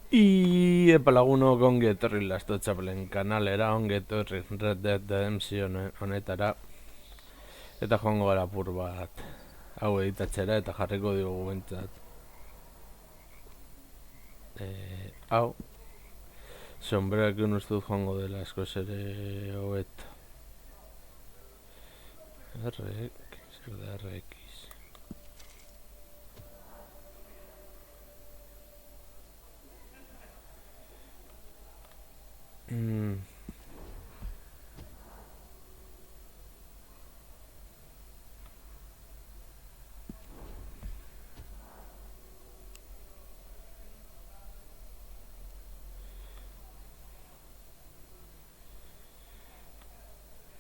Epalagunok ongi etorri Lasto Txapelen kanalera, ongi etorri Red Dead Redemption honetara. Eta joango gara apur bat hau editatzera eta jarriko dugu bentsat. Hau sombreakin uste dut joango dela askoz ere hobeto. Zer da RX?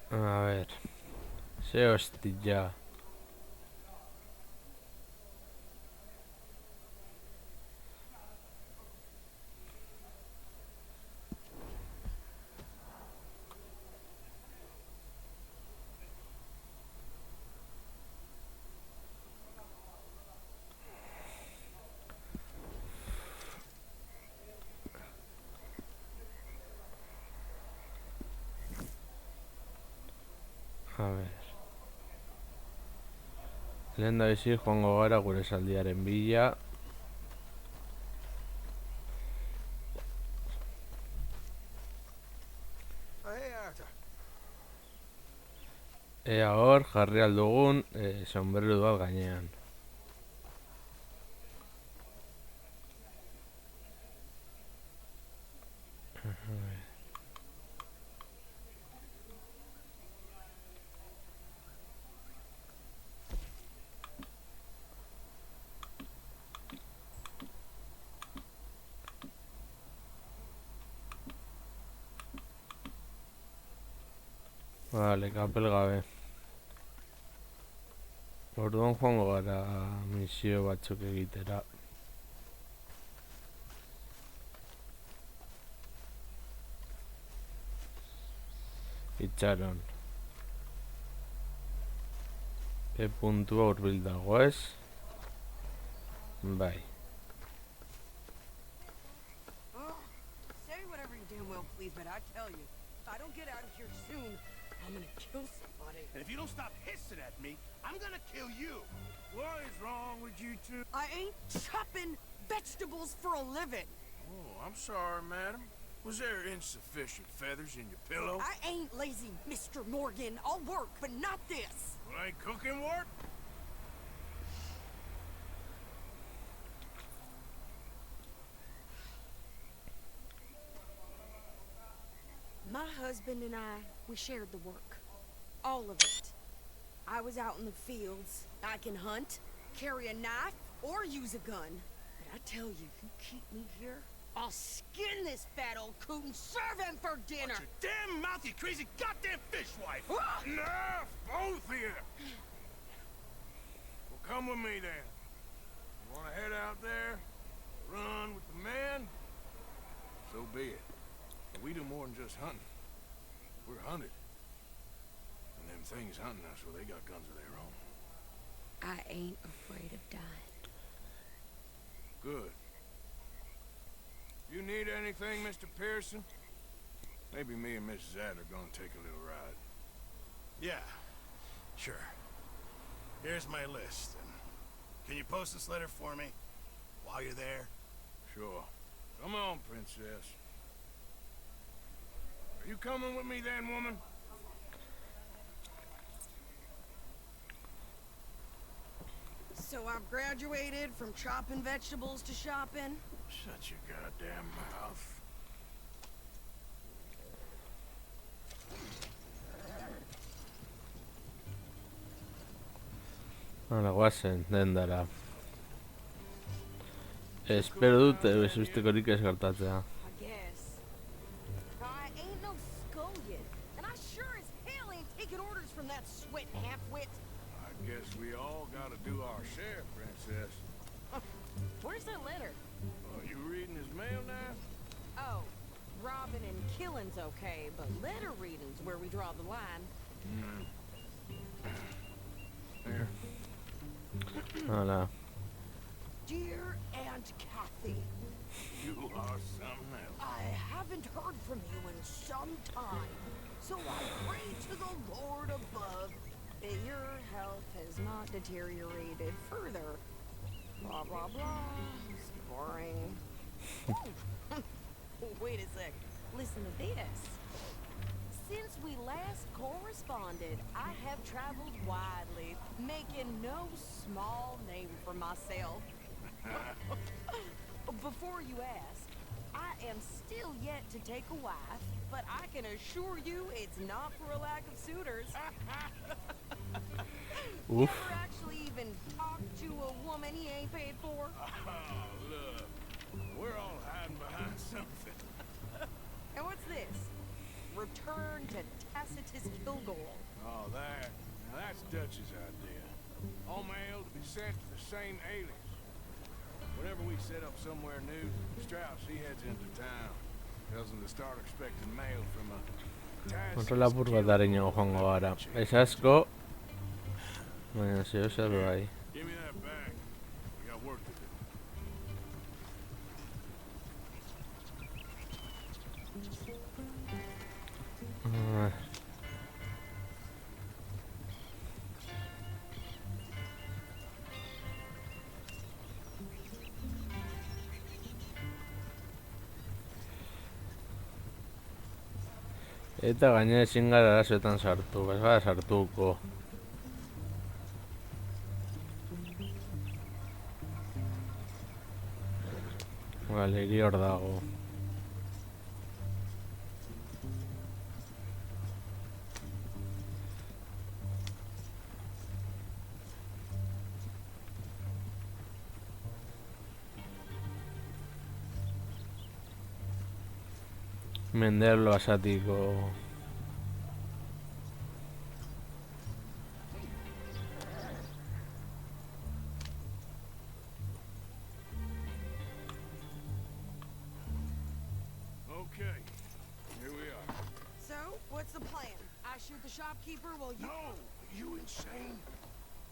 A ver, ze hostia. A ver, lehen da bizi joango gara gure saldiaren bila. Ea hor jarri aldugun sombrero bat gainean. Vale, kapel gabe. Orduan joango gara misio batzuk egitera. Itxaron. Puntua hurbil dago, ez? Bai. Say whatever you damn well please, but I tell you, if I don't get out of here soon, I'm gonna kill somebody. And if you don't stop hissing at me, I'm gonna kill you. What is wrong with you two? I ain't chopping vegetables for a living. Oh, I'm sorry, madam. Was there insufficient feathers in your pillow? I ain't lazy, Mr. Morgan. I'll work, but not this. Well, ain't cooking work? My husband and I, we shared the work. All of it. I was out in the fields. I can hunt, carry a knife, or use a gun. But I tell you, you keep me here, I'll skin this fat old coot and serve him for dinner. Watch your damn mouth, you crazy goddamn fishwife! Ah! Enough, both of you! Well, come with me then. You wanna head out there, run with the man? So be it. But we do more than just hunting. We're hunted. And them things hunting us, well, they got guns of their own. I ain't afraid of dying. Good. You need anything, Mr. Pearson? Maybe me and Mrs. Adler are gonna take a little ride. Yeah, sure. Here's my list. And can you post this letter for me while you're there? Sure. Come on, princess. Are you coming with me then, woman? So I've graduated from chopping vegetables to shopping. Shut your goddamn mouth. Hala, guazen, dendara. Espero dut besbestekorik ez gertatzea. I guess. I ain't no scullion, and I sure as hell ain't taking orders from that sweat half-wit. I guess we all gotta do our share, princess. Where's that letter? Oh, you reading his mail now? Oh, robbing and killing's okay, but letter reading's where we draw the line. There. Hala. Dear Aunt Kathy, You are something else. I haven't heard from you in some time, so I pray to the Lord above that your health has not deteriorated further. Blah, blah, blah. It's boring. Wait a sec. Listen to this. Since we last corresponded, I have traveled widely, making no small name for myself. Before you ask, I am still yet to take a wife, but I can assure you it's not for a lack of suitors. You Oof. ever actually even talked to a woman he ain't paid for? Oh, look. We're all hiding behind something. And what's this? Return to Tacitus Kilgore. Oh, that. Now that's Dutch's idea. All mail to be sent to the same alias. Whenever we set up somewhere new, Strauss, he heads into town. Tells them to start expecting mail from a Kontrola purgatareño joango gara. Ez asko, baina zeo zer bai. Give me that bag. We got work to do. Ah, Eta gainera ezin gara arazoetan sartu, ez gara sartuko. Vale, hiri hor dago. Menderlo basatiko. Okay. Here we are. So, what's the plan? I shoot the shopkeeper while you... No! You insane?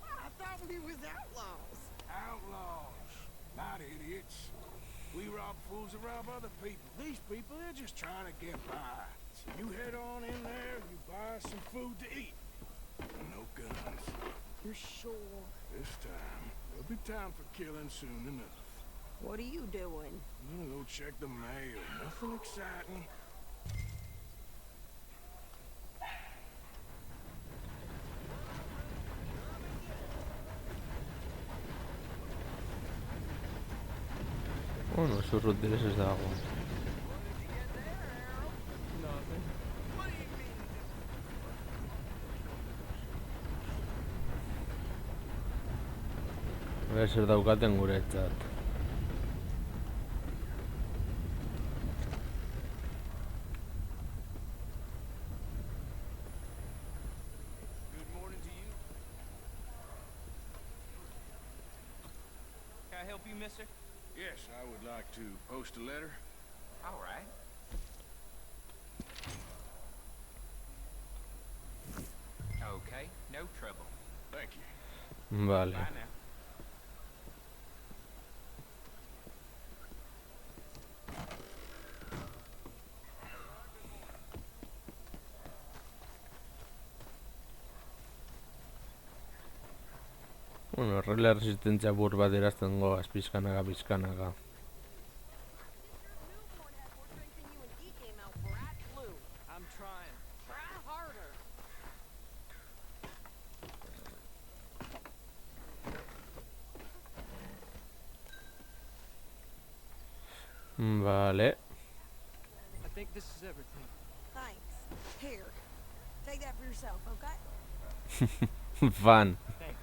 I thought we was outlaws. Outlaws. Not idiots. We rob fools that rob other people. These people, they're just trying to get by. So you head on in there, you buy some food to eat. No guns. You're sure? This time, there'll be time for killing soon enough. What are you doing? I'm gonna go check the mail. Nothing exciting. Bueno, sus intereses dago. Ber zer daukaten guretzat. Good morning to you. Can I help you, mister? Yes, I would like to post a letter. All right. Okay, no trouble. Thank you. Vale. Bye now. Bueno, horrela resistentzia bur bat erazten goaz, pizkanaka, pizkanaka. Newborn had more strength than you and he came out bright blue. I'm trying. Try harder. Vale. I think this is everything. Thanks. Here. Take that for yourself, okay? Fan. Thanks.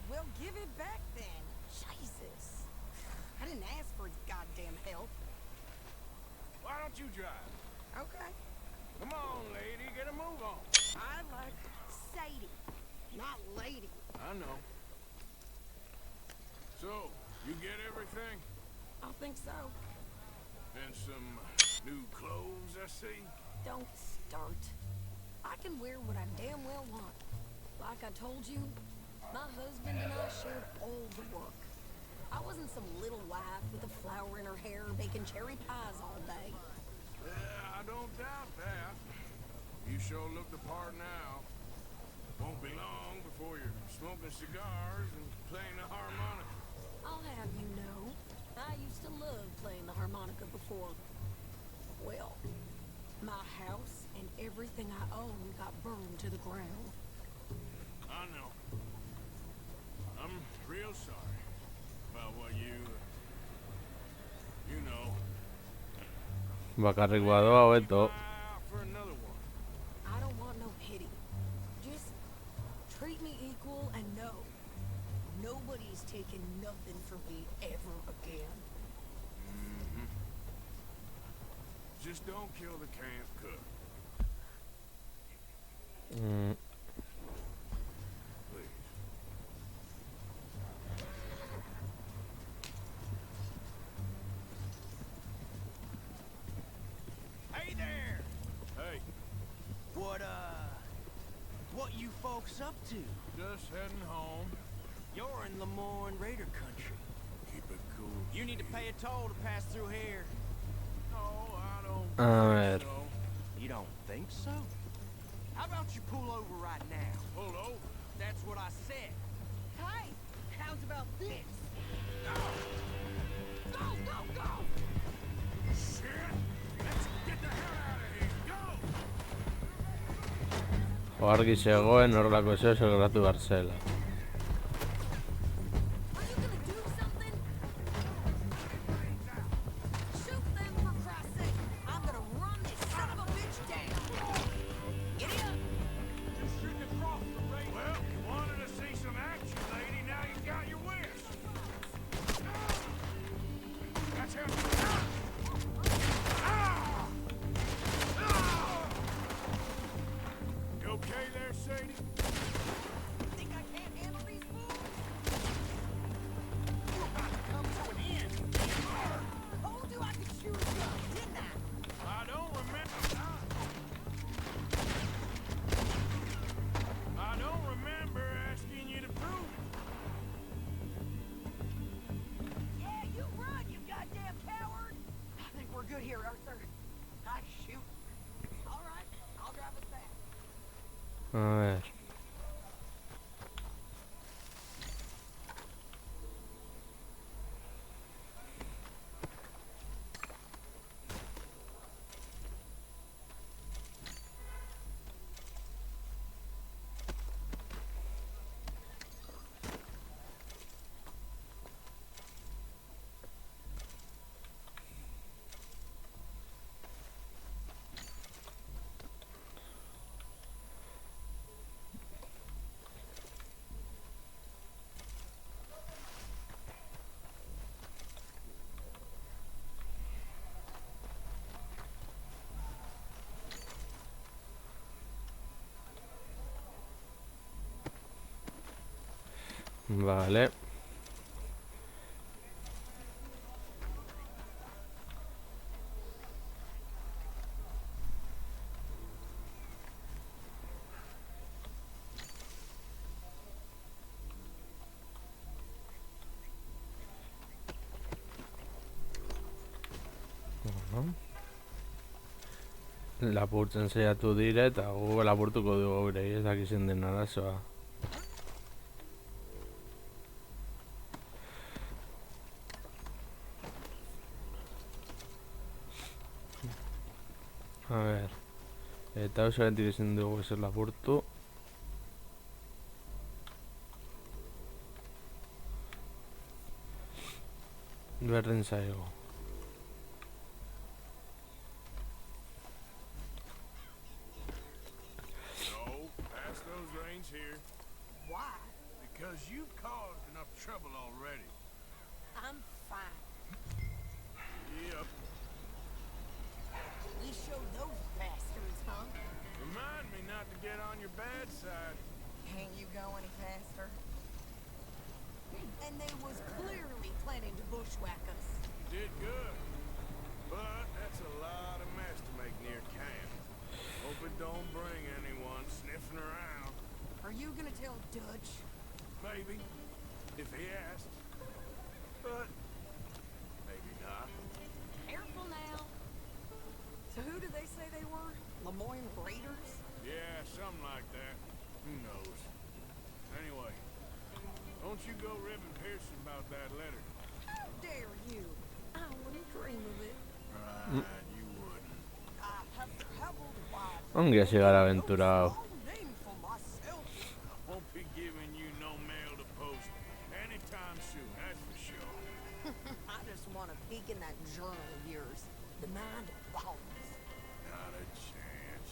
Well, give it back then. Jesus. I didn't ask for his goddamn help. Why don't you drive? Okay. Come on, lady, get a move on. I like Sadie, not lady. I know. So, you get everything? I think so. And some new clothes, I see? Don't start. I can wear what I damn well want. Like I told you, my husband and I shared all the work. I wasn't some little wife with a flower in her hair baking cherry pies all day. Yeah, I don't doubt that. You sure look the part now. Won't be long before you're smoking cigars and playing the harmonica. I'll have you know, I used to love playing the harmonica before. Well, my house and everything I own got burned to the ground. I know. I'm real sorry about what you know. Bakarrik badoa hobeto. Out for another one. I don't want no pity. Just treat me equal and know nobody's taking nothing from me ever again. Just don't kill the camp cook, Mm, please. Hey there! Hey, What you folks up to? just heading home. You're in Lemoyne Raider country. Keep it cool. You need to pay a toll to pass through here. No, I don't A ver. think so. You don't think so? How about you pull over right now? Pull over. That's what I said. Hey, how's about this? Go, go, go! Shit! Let's get the hell out of here. Go! Argi zegoen horrelako zeo gertatu behar zela. Are you gonna do something? Shoot them for Christ's sake! I'm gonna run this son of a bitch down! Giddy up! Just shooting across the range. Well, you wanted to see some action, lady. Now you got your wish. That's how. Ah! Ah! You okay there, Sadie? Think I can't handle these fools? You're about to come to an end. Told you I could shoot a gun, didn't I? I don't remember. I don't remember asking you to prove it. Yeah, you run, you goddamn coward! I think we're good here, Arthur. I shoot. All right, I'll drive us back. A ver. Vale. Lapurtzen saiatu dire eta gu lapurtuko dugu gure, ez dakizen den arazoa. A ver. Eta oso gentik ezin dugu ezer lapurtu. Berdin zaigu. No, pass those reins here. Why? Because you've caused enough trouble already. I'm fine. Yep. We showed those bastards, huh? Remind me not to get on your bad side. Can't you go any faster? And they was clearly planning to bushwhack us. You did good. But that's a lot of mess to make near camp. Hope it don't bring anyone sniffing around. Are you gonna tell Dutch? Maybe. If he asks. go ribbing Pearson about that letter. How dare you? I wouldn't dream of it. Right, you wouldn't. I have traveled wide. Ongi hasi gara aventura hau. Small name for myself. Won't be giving you no mail to post anytime soon, that's for sure. I just want a peek in that journal of yours. The mind of bones. Not a chance.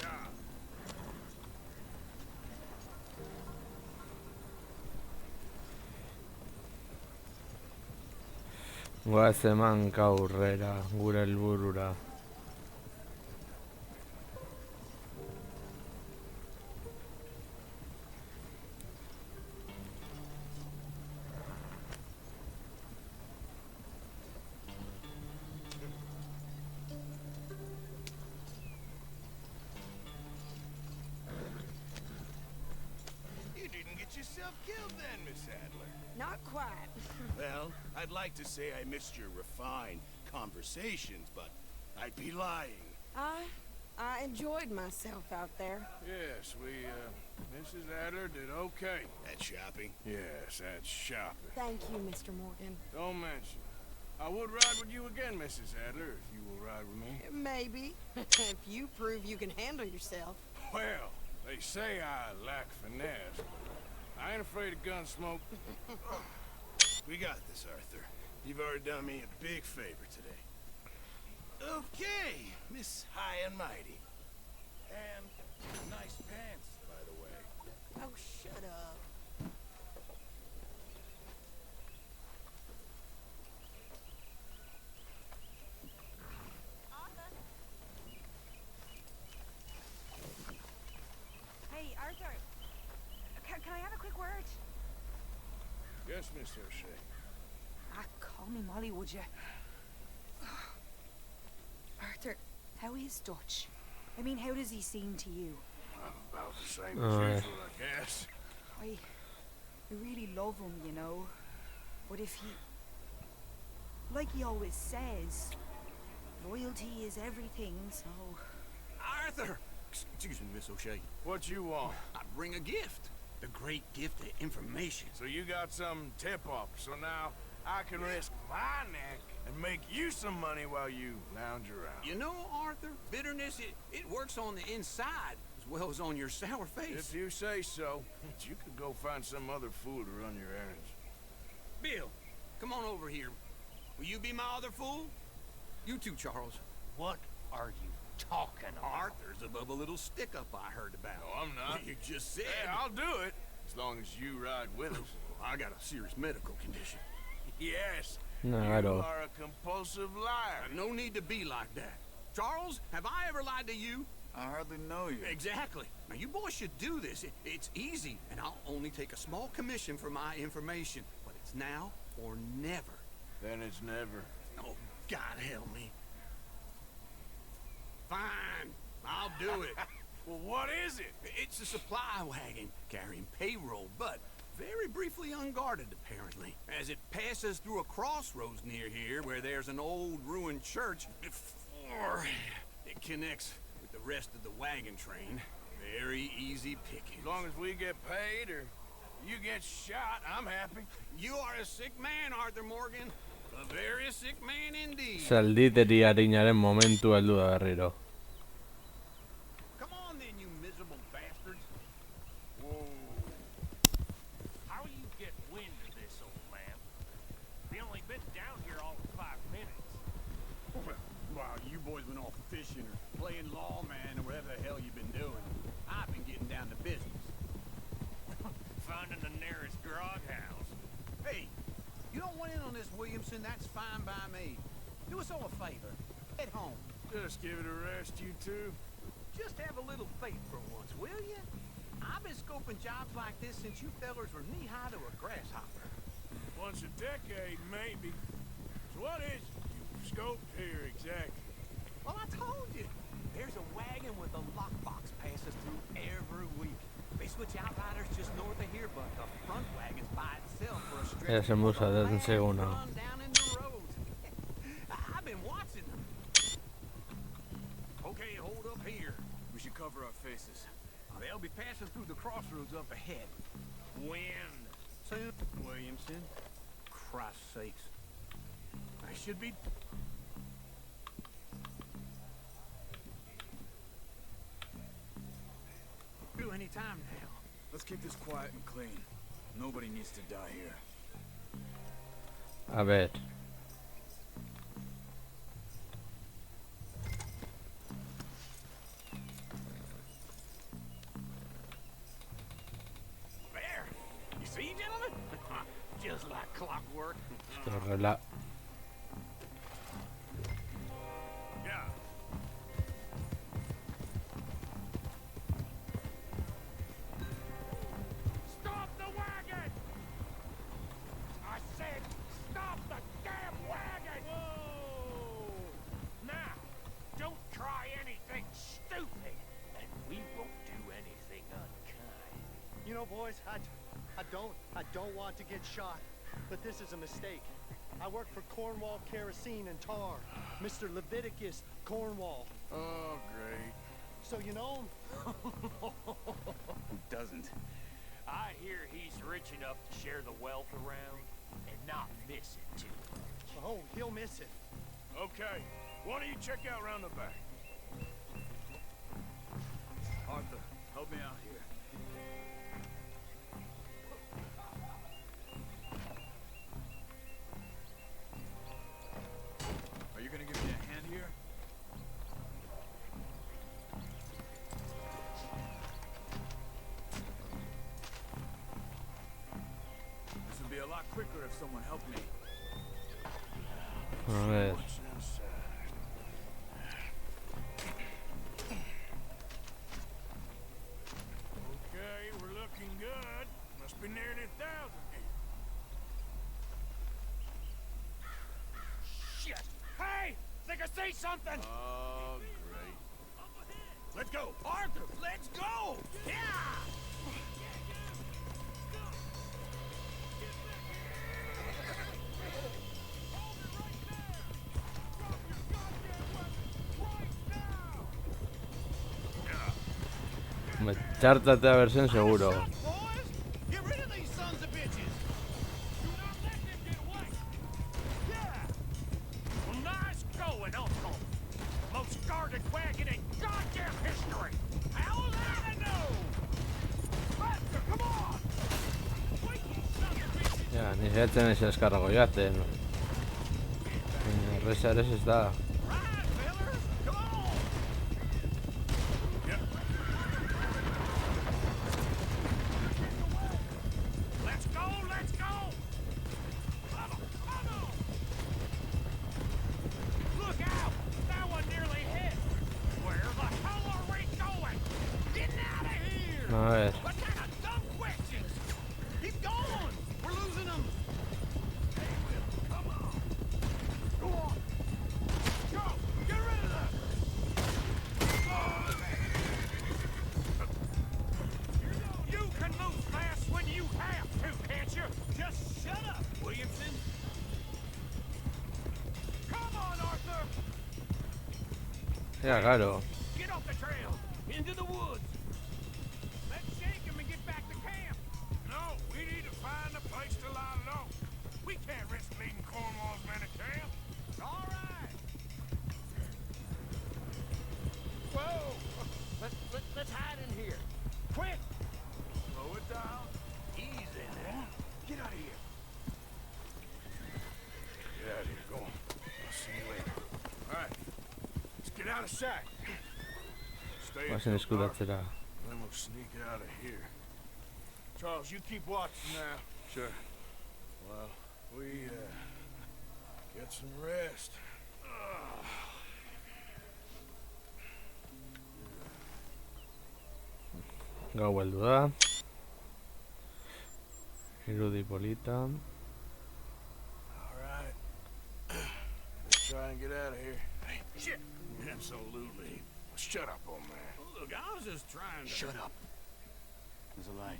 Yeah. Goazen hanka aurrera, gure helburura. You didn't get yourself killed then, Miss Adler. Not quite. Well, I'd like to say I missed your refined conversations, but I'd be lying. I enjoyed myself out there. Yes, Mrs. Adler did okay. That shopping? Yes, that's shopping. Thank you, Mr. Morgan. Don't mention it. I would ride with you again, Mrs. Adler, if you will ride with me. Maybe. If you prove you can handle yourself. Well, they say I lack finesse, but I ain't afraid of gun smoke. We got this, Arthur. You've already done me a big favor today. Okay, Miss High and Mighty. And nice pants, by the way. Oh, shut up. Hey, Arthur. Can I have a quick word? Yes, Miss O'Shea. Call me Molly, would you? Arthur, how is Dutch? I mean, how does he seem to you? About the same Oh, yeah. as usual, I guess. I really love him, you know. But if he... Like he always says, loyalty is everything, so... Arthur! Excuse me, Miss O'Shea. What you want? I bring a gift. The great gift of information. So you got some tip-off, so now I can risk my neck and make you some money while you lounge around. You know, Arthur, bitterness, it works on the inside as well as on your sour face. If you say so, you could go find some other fool to run your errands. Bill, come on over here. Will you be my other fool? You too, Charles. What are you talking about? Arthur's above a little stick-up I heard about. No, I'm not. You just said... Hey, I'll do it, as long as you ride with us. I got a serious medical condition. Yes, No, you I don't. are a compulsive liar. No need to be like that. Charles, have I ever lied to you? I hardly know you. Exactly. Now, you boys should do this. It's easy, and I'll only take a small commission for my information. But it's now or never. Then it's never. Oh, God help me. Fine, I'll do it. Well, what is it? It's a supply wagon carrying payroll, but very briefly unguarded, apparently. As it passes through a crossroads near here where there's an old ruined church before it connects with the rest of the wagon train. Very easy picking. As long as we get paid or you get shot, I'm happy. You are a sick man, Arthur Morgan. A very sick man indeed. Zalditeri arinaren momentu heldu da berriro. Come on then, you miserable bastards. Whoa. How you get wind of this, old man? We only been down here all of 5 minutes. While you boys went off fishing or playing lawman or whatever the hell you've been doing, I've been getting down to business. Finding the nearest grog house. Hey, you don't want in on this, Williamson, that's fine by me. Do us all a favor. Head home. Just give it a rest, you two. Just have a little faith for once, will you? I've been scoping jobs like this since you fellers were knee-high to a grasshopper. Once a decade, maybe. So what is it you scoped here exactly? Well, I told you. There's a wagon with a lockbox passes through every week. They switch outriders just north of here, but the front wagon's by itself for a stretch. Ja se musa before the den last seguna. run down in the roads. I've watching them. Okay, hold up here. We should cover our faces. They'll be passing through the crossroads up ahead. When? Soon, Williamson. Christ's sakes. I should be... through any time now. Let's keep this quiet and clean. Nobody needs to die here. A ver. There! You see, gentlemen? Just like clockwork. Esto rela... Yeah. Stop the wagon! I said stop the damn wagon! Whoa! Now, don't try anything stupid, and we won't do anything unkind. You know, boys, I don't want to get shot, but this is a mistake. I work for Cornwall Kerosene and Tar, Mr. Leviticus Cornwall. Oh, great. So you know him? Who doesn't? I hear he's rich enough to share the wealth around and not miss it too much. Oh, he'll miss it. Okay, why don't you check out round the back? Arthur, help me out here. Are you gonna give me a hand here? This would be a lot quicker if someone helped me. A ver. What's inside? Okay, we're looking good. Must be nearly 1,000 here. Shit! Hey! Think I see something! Oh, great. Let's go! Arthur, let's go! Yeah! Chártate a versión seguro. Boys, get rid of these sons of bitches! Do not let them get away! Yeah! Well, nice going, Uncle! Most guarded wagon in goddamn history! How was I to know? Faster, come on! Wait, you son of bitches! Ya, ni se echen ese descargo, ya hacen. Resar ese está. Right, fellas, come on! Yep. Let's go, let's go! Come on, come on! Look out! That one nearly hit! Where the hell are we going? Getting out of here! A ver. What kind of dumb questions? He's gone! We're losing him! Hey, Will, come on! Go on! Go! Get rid of them! You can move fast when you have to, can't you? Just shut up, Williamson! Come on, Arthur! Ya, claro. Get off the trail! Into the woods! Let's shake him and get back to camp! No, we need to find a place to lie low. We can't risk leading Cornwall's men to camp. All right! Whoa! Let's hide in here. Quick! Slow it down. Easy now. Get out of here. Get out of here. Go on. I'll see you later. All right. Let's get out of sight. Stay Bazen until dark, eskuratzera. then we'll sneak out of here. Charles, you keep watching now. Sure. Well, we, get some rest. Gau heldu da. Irudi polita. All right. Let's try and get out of here. Hey, shit. Absolutely. Shut up, old man. Look, I was just trying to... Shut up. There's a light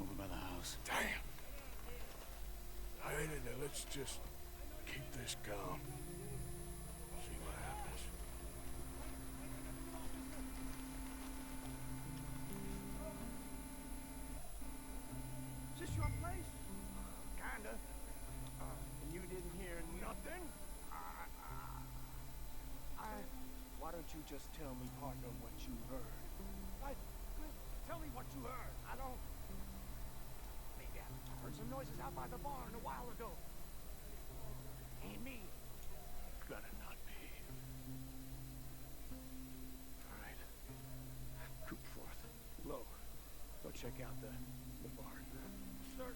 over by the house. Damn. Hey, let's just keep this calm. See you just tell me, partner, what you heard? Tell me what you heard. I don't... Maybe I heard some noises out by the barn a while ago. Ain't me. Better not be. All right. Coop forth. Lo, go check out the barn. Sir.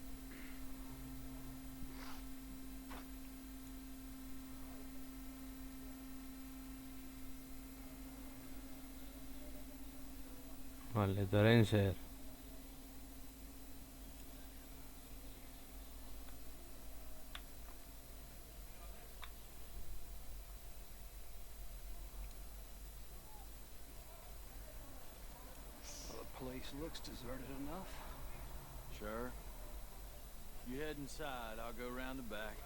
Vale, Torenser. Well, the place looks deserted enough. Sure. You head inside, I'll go round the back.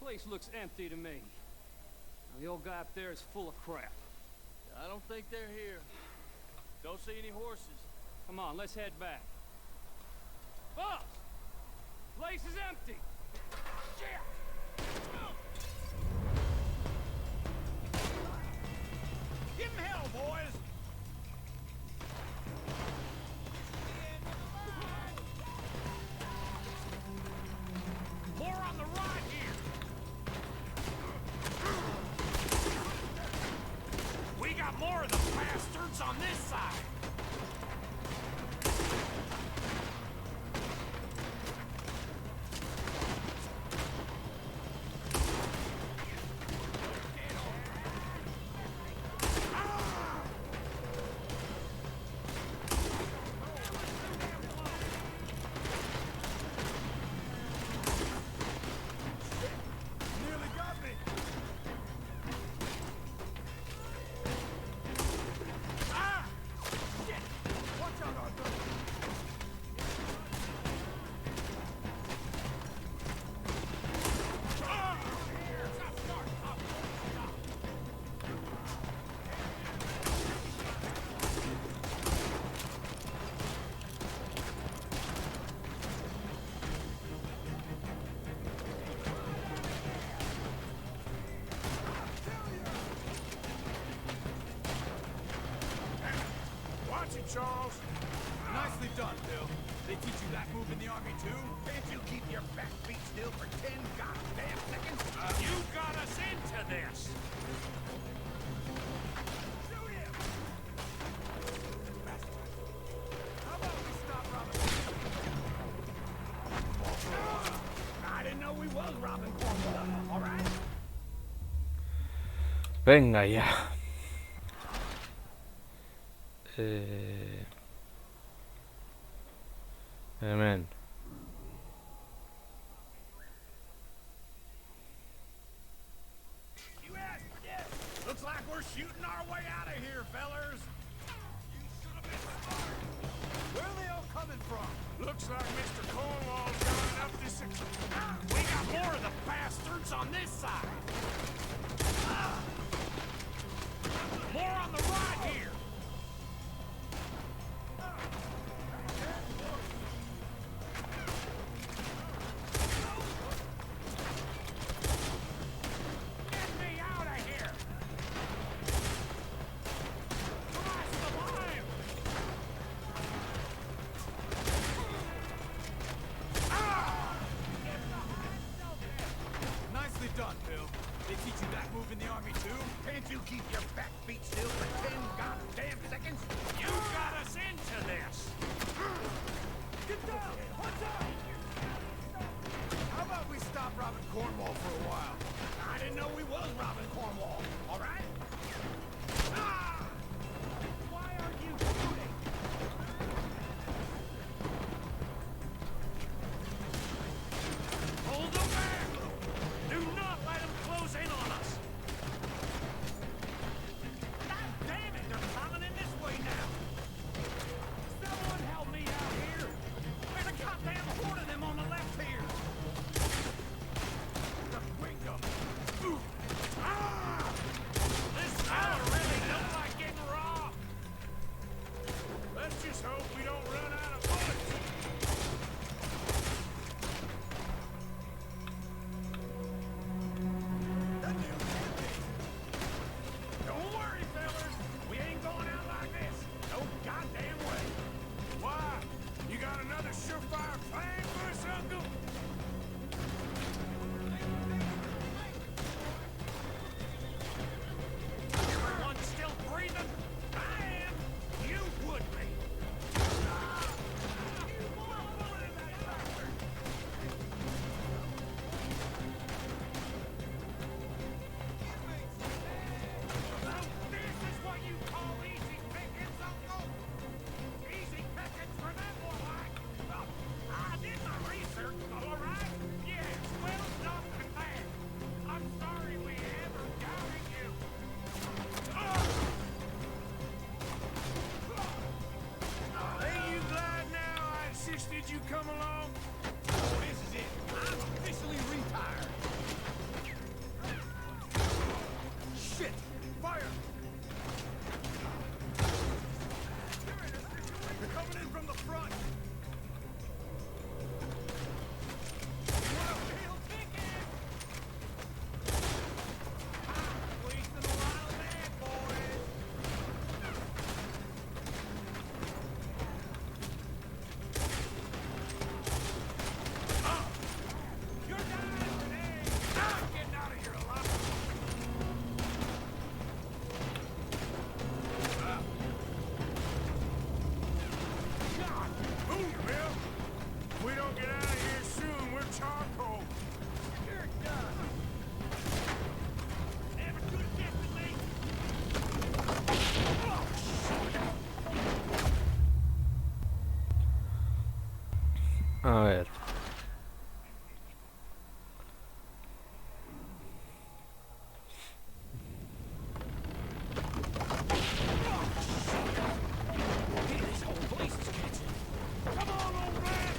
Place looks empty to me. The old guy up there is full of crap. I don't think they're here. Don't see any horses. Come on, let's head back. Boss! Place is empty! Shit! Give him hell, boys! More on the right here! We got more of the bastards on this side! Nearly got me. Ah! Shit! Watch out, Arthur! Watch it, Charles. Nicely done, Bill. They teach you that move in the army, too? Can't you keep your back feet still for 10 goddamn seconds? You got us into this! Shoot him! How about we stop robbing? I didn't know we was robbing Cornwall, all right? Venga ya. Amen. You asked for this. Looks like we're shooting our way out of here, fellers. You should have been smart. Where are they all coming from? Looks like Mr. Cornwall's got enough to We got more of the bastards on this side! More on the right here! Get me out of here! Cross the line! Nicely done, Bill. They teach you that move in the army, too? A ver. This whole place is catching. Come on, old man!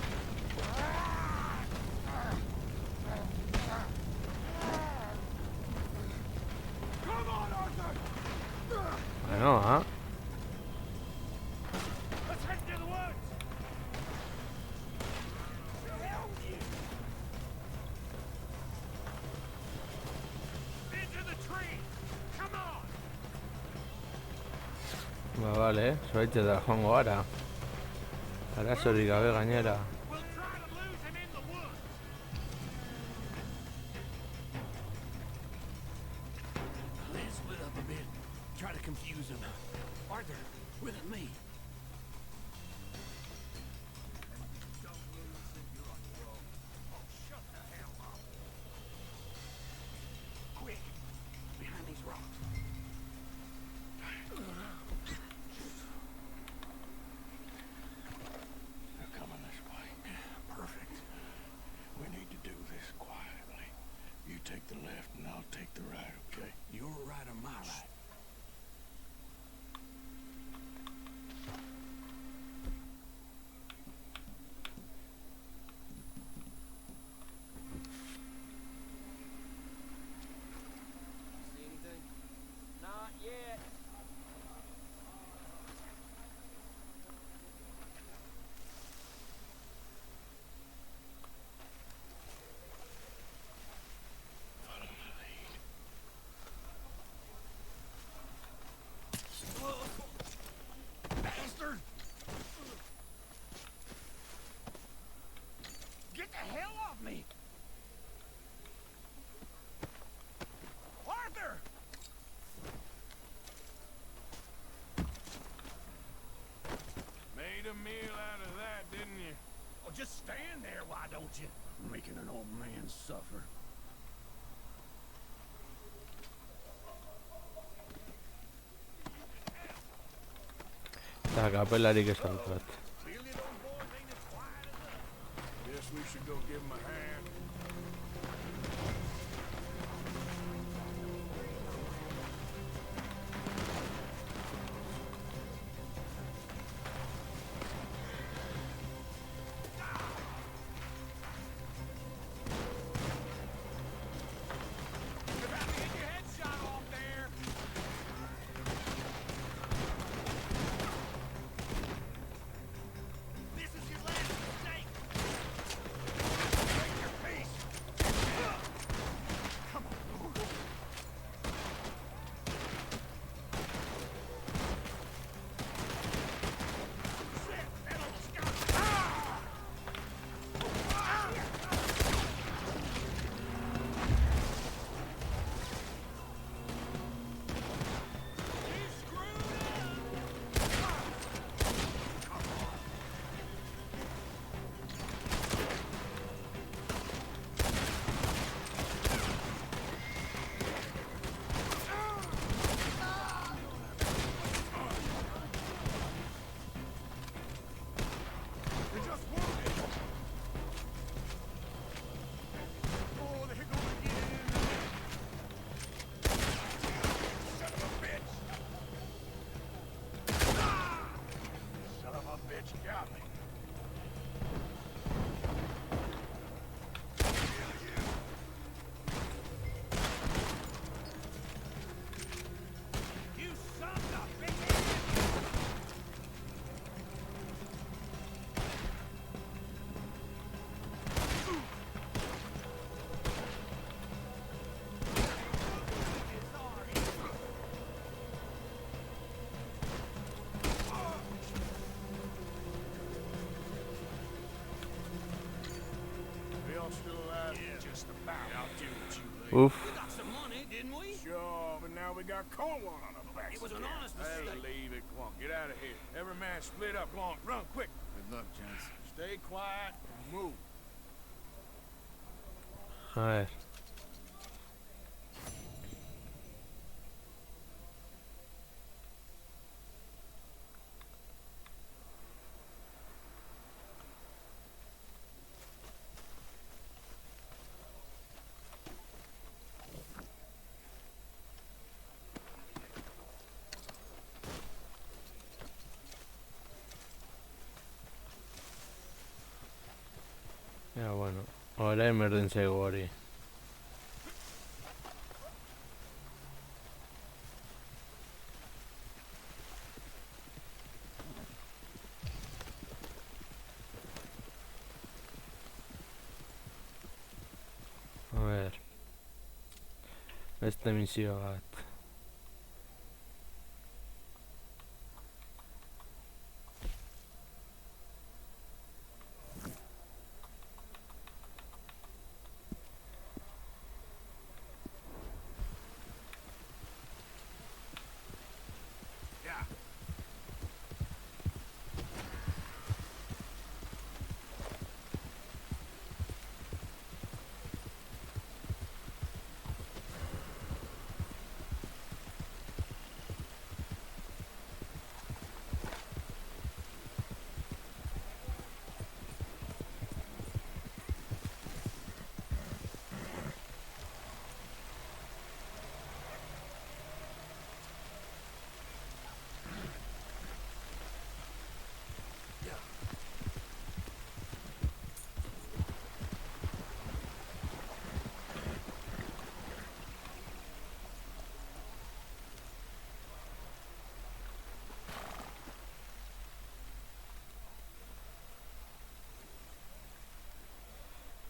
Come on, Arthur! Bueno, ah. Let's head to the woods! Hell you! Into the tree! Come on! Vale, zuaitzetara joango gara. Arazorik gabe gainera. We'll try to lose him in the woods! Let's split up a bit. Try to confuse him. Arthur, with me. Shut the hell up! Quick, behind these rocks. They're coming this way. Perfect. We need to do this quietly. You take the left and I'll take the right, okay? Your right or my right? See anything? Not yet. Follow my lead. Bastard! Get the hell off me! Arthur! Made a meal out of that, didn't you? Oh, just stand there, why don't you? Making an old man suffer. Eta kapelarik esan dut. Feel it, old boys ain't as quiet as us. Guess we should go give him a hand. You're about to get your head shot off there. This is your last mistake. Take your piece. Come on. Shit, that almost got me. Ah! You screwed up. You're just wounded. Oh, they're gonna get in. Son of a bitch. Ah! Son of a bitch got me. You son of a bitch! We all still alive? Yeah, just about. I'll do what you Uf. We got some money, didn't we? Sure, but now we got Cornwall on our backs. It was an honest Hey, mistake. leave it. Come on, get out of here. Every man split up. Go on, run quick. Good luck, gents. Stay quiet and move. A ver. Orain berdin zaigu hori. A ver. Beste misio bat.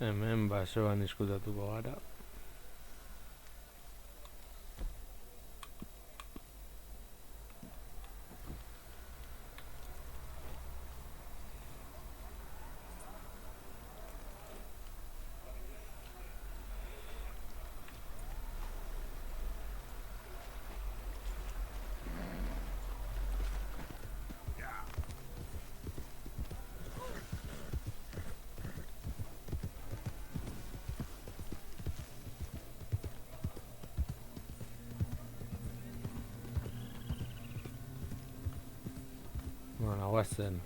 Hemen basoan diskutatuko gara. Bueno, guazen.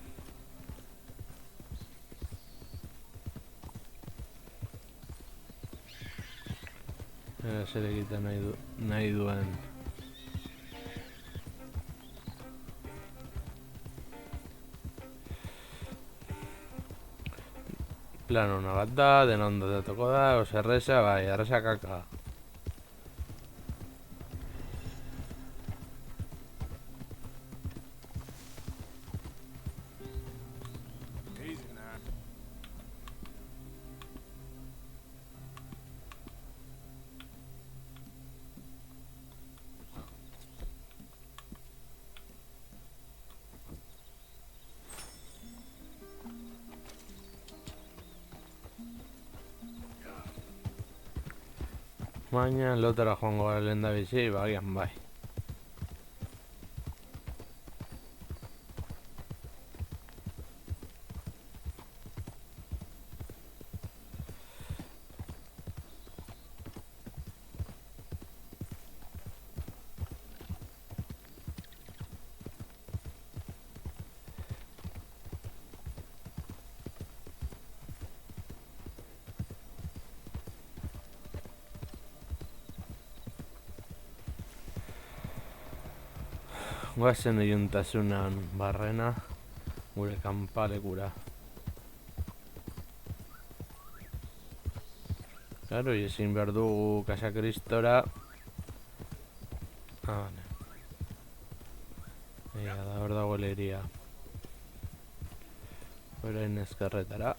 Zer egiten nahi duen. Plan ona bat da, dena ondo datuko da, oso erresa, bai, erresa kaka. Easy now. Baina lotara joango gara lehendabizi, bagian bai. Guazen iluntasunan barrena, gure kanpalekura. Claro, ezin behar dugu Casa Kristora. Vale. Ega da, hor dago leiria. Orain ezkerretara.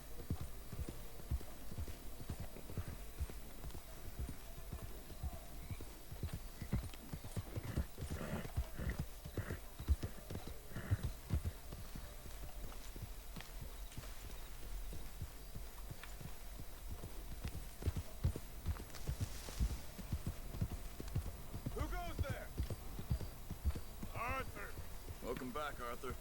Welcome back, Arthur.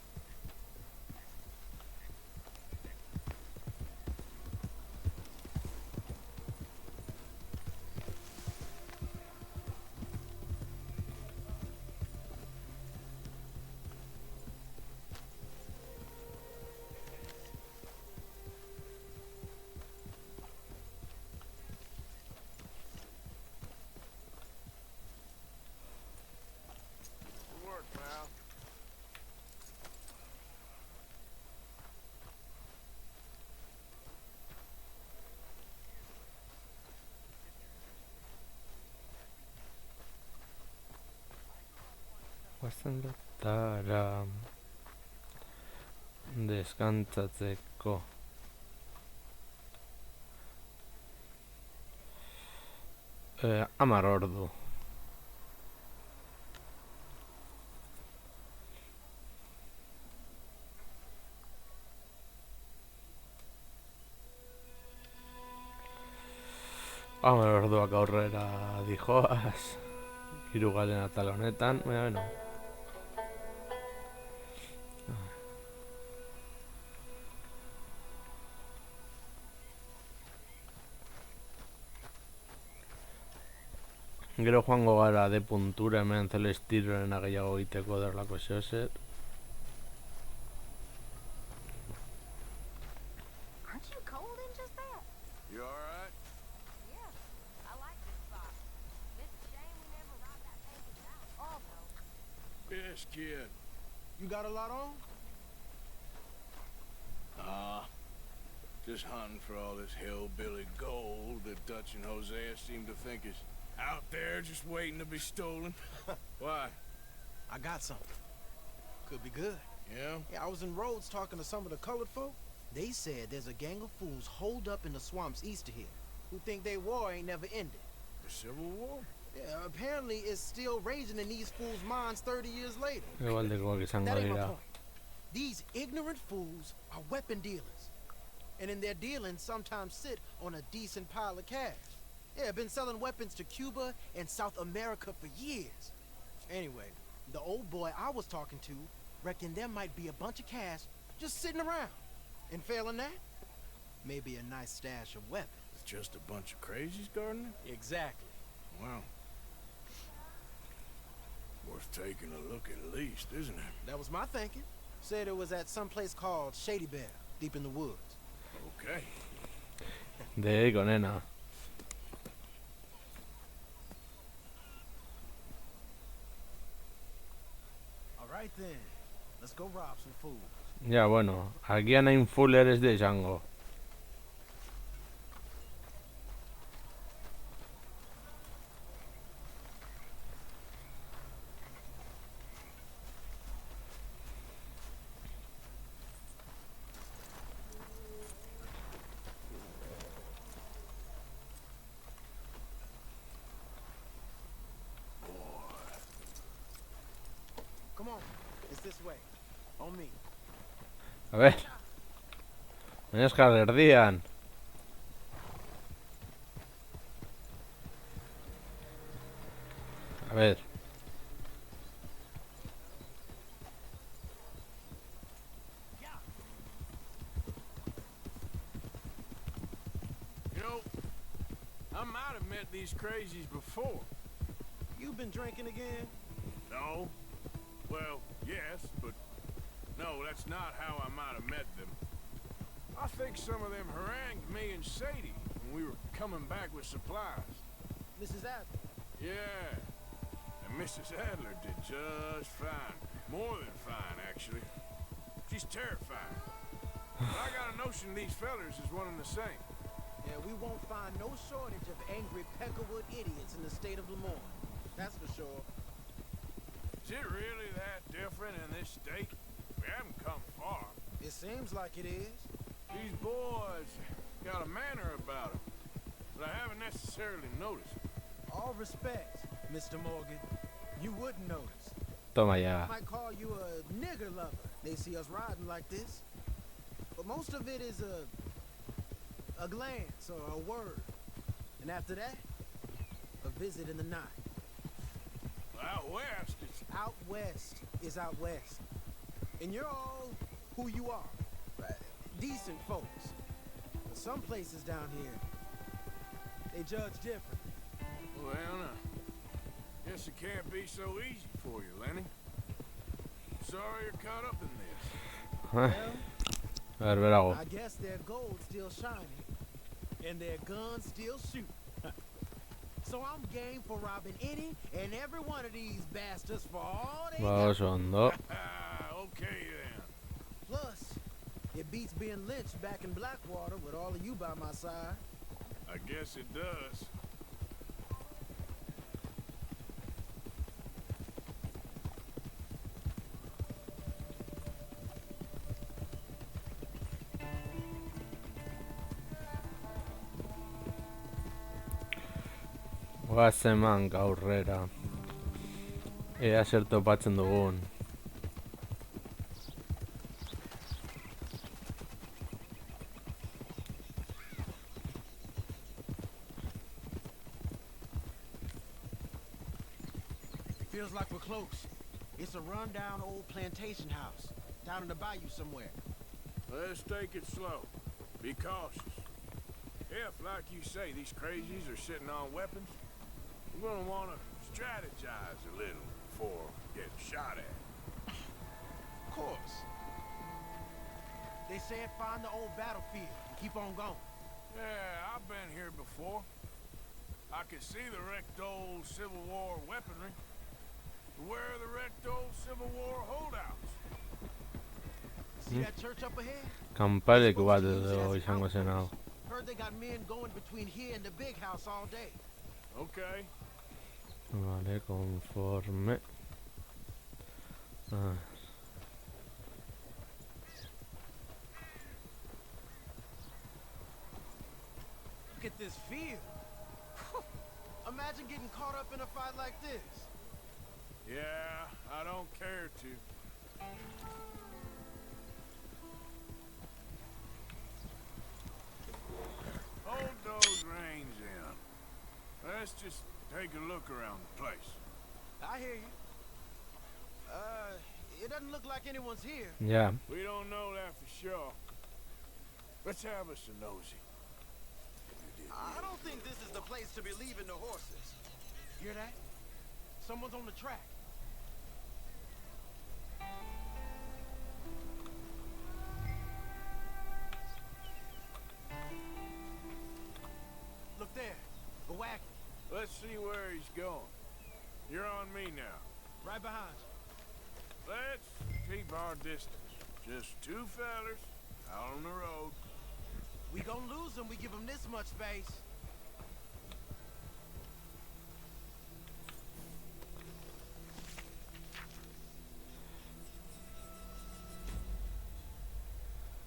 Good work, pal. Guazen lotara deskantzatzeko. 10 ordu. Orduak aurrera dijoaz. 3. atal honetan, bueno. Gero joango gara de puntura hemen Celestirren gehiago egiteko derlako zeozer. Aren't you cold in just that? You alright? Yeah, I like this spot. It's a shame we never robbed that painted down all though. Yes, kid. You got a lot on? Just hunting for all this hillbilly gold that Dutch and Hosea seem to think is out there just waiting to be stolen. Why? I got something. Could be good. Yeah? Yeah, I was in Rhodes talking to some of the colored folk. They said there's a gang of fools holed up in the swamps east of here who think their war ain't never ended. The Civil War? Yeah, apparently it's still raging in these fools' minds 30 years later. Igual de como que izango That ain't my dira. point. These ignorant fools are weapon dealers. And in their dealing sometimes sit on a decent pile of cash. Yeah, been selling weapons to Cuba and South America for years. Anyway, the old boy I was talking to reckoned there might be a bunch of cash just sitting around. And failing that, maybe a nice stash of weapons. It's just a bunch of crazies, Gardner? Exactly. Well, worth taking a look at least, isn't it? That was my thinking. Said it was at some place called Shady Bear, deep in the woods. Okay. De con nena. All right then, let's go rob some fools. Ya, bueno, agian hain fuller ez de izango. Come on, it's this way. On me. A ver. Baina eskal erdian. A ver. You know, I might have met these crazies before. You've been drinking again? No. Well, yes, but no, that's not how I might have met them. I think some of them harangued me and Sadie when we were coming back with supplies. Mrs. Adler. Yeah. And Mrs. Adler did just fine. More than fine, actually. She's terrified. But I got a notion these fellers is one and the same. Yeah, we won't find no shortage of angry Peckerwood idiots in the state of Lemoyne. That's for sure. Is it really that different in this state? We haven't come far. It seems like it is. These boys got a manner about them, but I haven't necessarily noticed. All respect, Mr. Morgan. You wouldn't notice. Toma ya. Might call you a nigger lover. They see us riding like this. But most of it is a glance or a word. And after that, a visit in the night. Out west, it's... Out west is out west. And you're all who you are. Right? Decent folks. But some places down here, they judge different. Well, now, guess it can't be so easy for you, Lenny. Sorry you're caught up in this. Well, A ver, verago. I guess their gold's still shining. And their guns still shoot. So I'm game for robbing any and every one of these bastards for all they got. Vamos ondo. Okay then. Plus, it beats being lynched back in Blackwater with all of you by my side. I guess it does. Goazeman aurrera. Ea zer topatzen dugun. Feels like we're close. It's a rundown old plantation house down in the bayou somewhere. Let's take it slow. Be cautious. If, like you say, these crazies are sitting on weapons, we're gonna want to strategize a little before getting shot at. Of course. They said find the old battlefield and keep on going. Yeah, I've been here before. I can see the wrecked old Civil War weaponry. Where are the wrecked old Civil War holdouts? See that church up ahead? Kanpaleku bat edo izango zen hau. Heard they got men going between here and the big house all day. Okay. Vale, conforme. Ah. Look at this field. Imagine getting caught up in a fight like this. Yeah, I don't care to. Hold those reins in. Let's just take a look around the place. I hear you. It doesn't look like anyone's here. Yeah. We don't know that for sure. Let's have us a nosy. I don't think this is the place to be leaving the horses. Hear that? Someone's on the track. Look there, a wagon. Let's see where he's going. You're on me now. Right behind you. Let's keep our distance. Just two fellers out on the road. We gonna lose them, we give them this much space.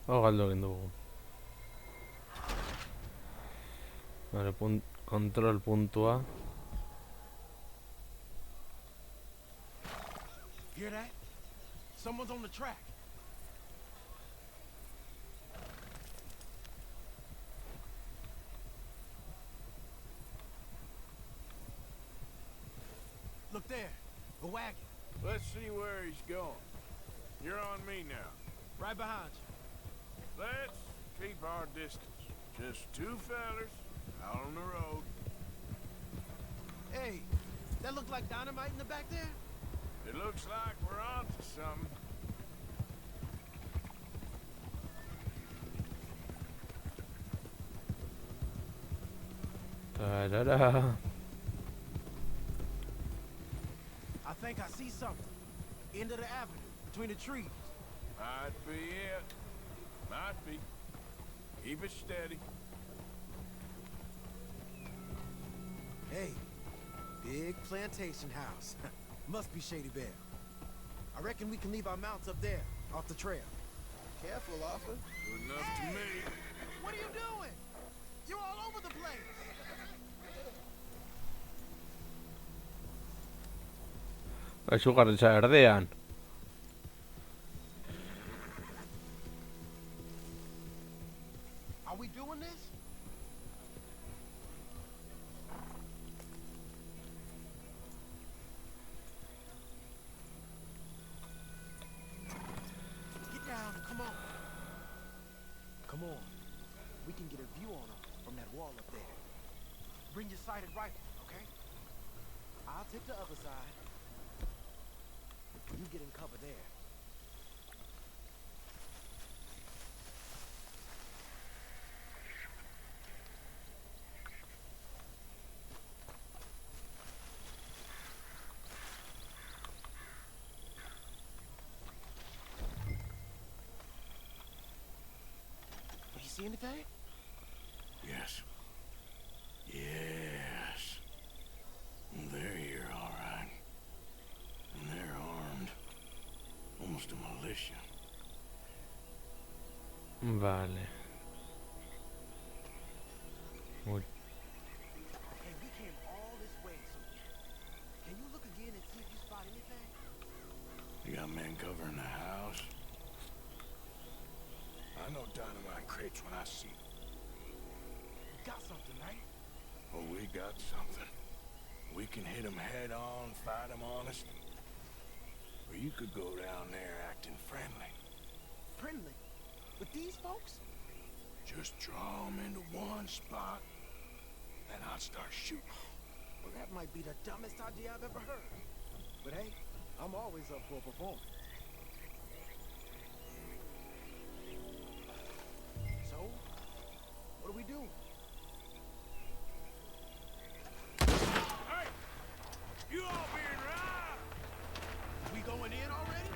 Hau galdu egin dugu. Vale, kontrol puntua. Hear that? Someone's on the track. Look there, a wagon. Let's see where he's going. You're on me now. Right behind you. Let's keep our distance. Just two fellers out on the road. Hey, that look like dynamite in the back there? It looks like we're onto something. Ta-da-da. I think I see something. End of the avenue, between the trees. Might be it. Might be. Keep it steady. Hey, big plantation house. Must be Shady Bear. I reckon we can leave our mounts up there, off the trail. Careful, Arthur. Good enough to me. What are you doing? You're all over the place. Izugarritza erdean. Are we doing this? Get down, come on. Come on. We can get a view on them from that wall up there. Bring your sighted rifle, okay? I'll take the other side. You get in cover there. You see anything? Yes. Yes. They're here, all right. And they're armed. Almost a militia. Vale. Uy. Hey, we came all this got men covering the house. I know dynamite crates when I see them. We got something, right? Oh, we got something. We can hit them head on, fight them honest. Or you could go down there acting friendly. Friendly? With these folks? Just draw them into one spot, then I'll start shooting. Well, that might be the dumbest idea I've ever heard. But hey, I'm always up for a performance. So, what do we do? Hey! You all being right! We going in already?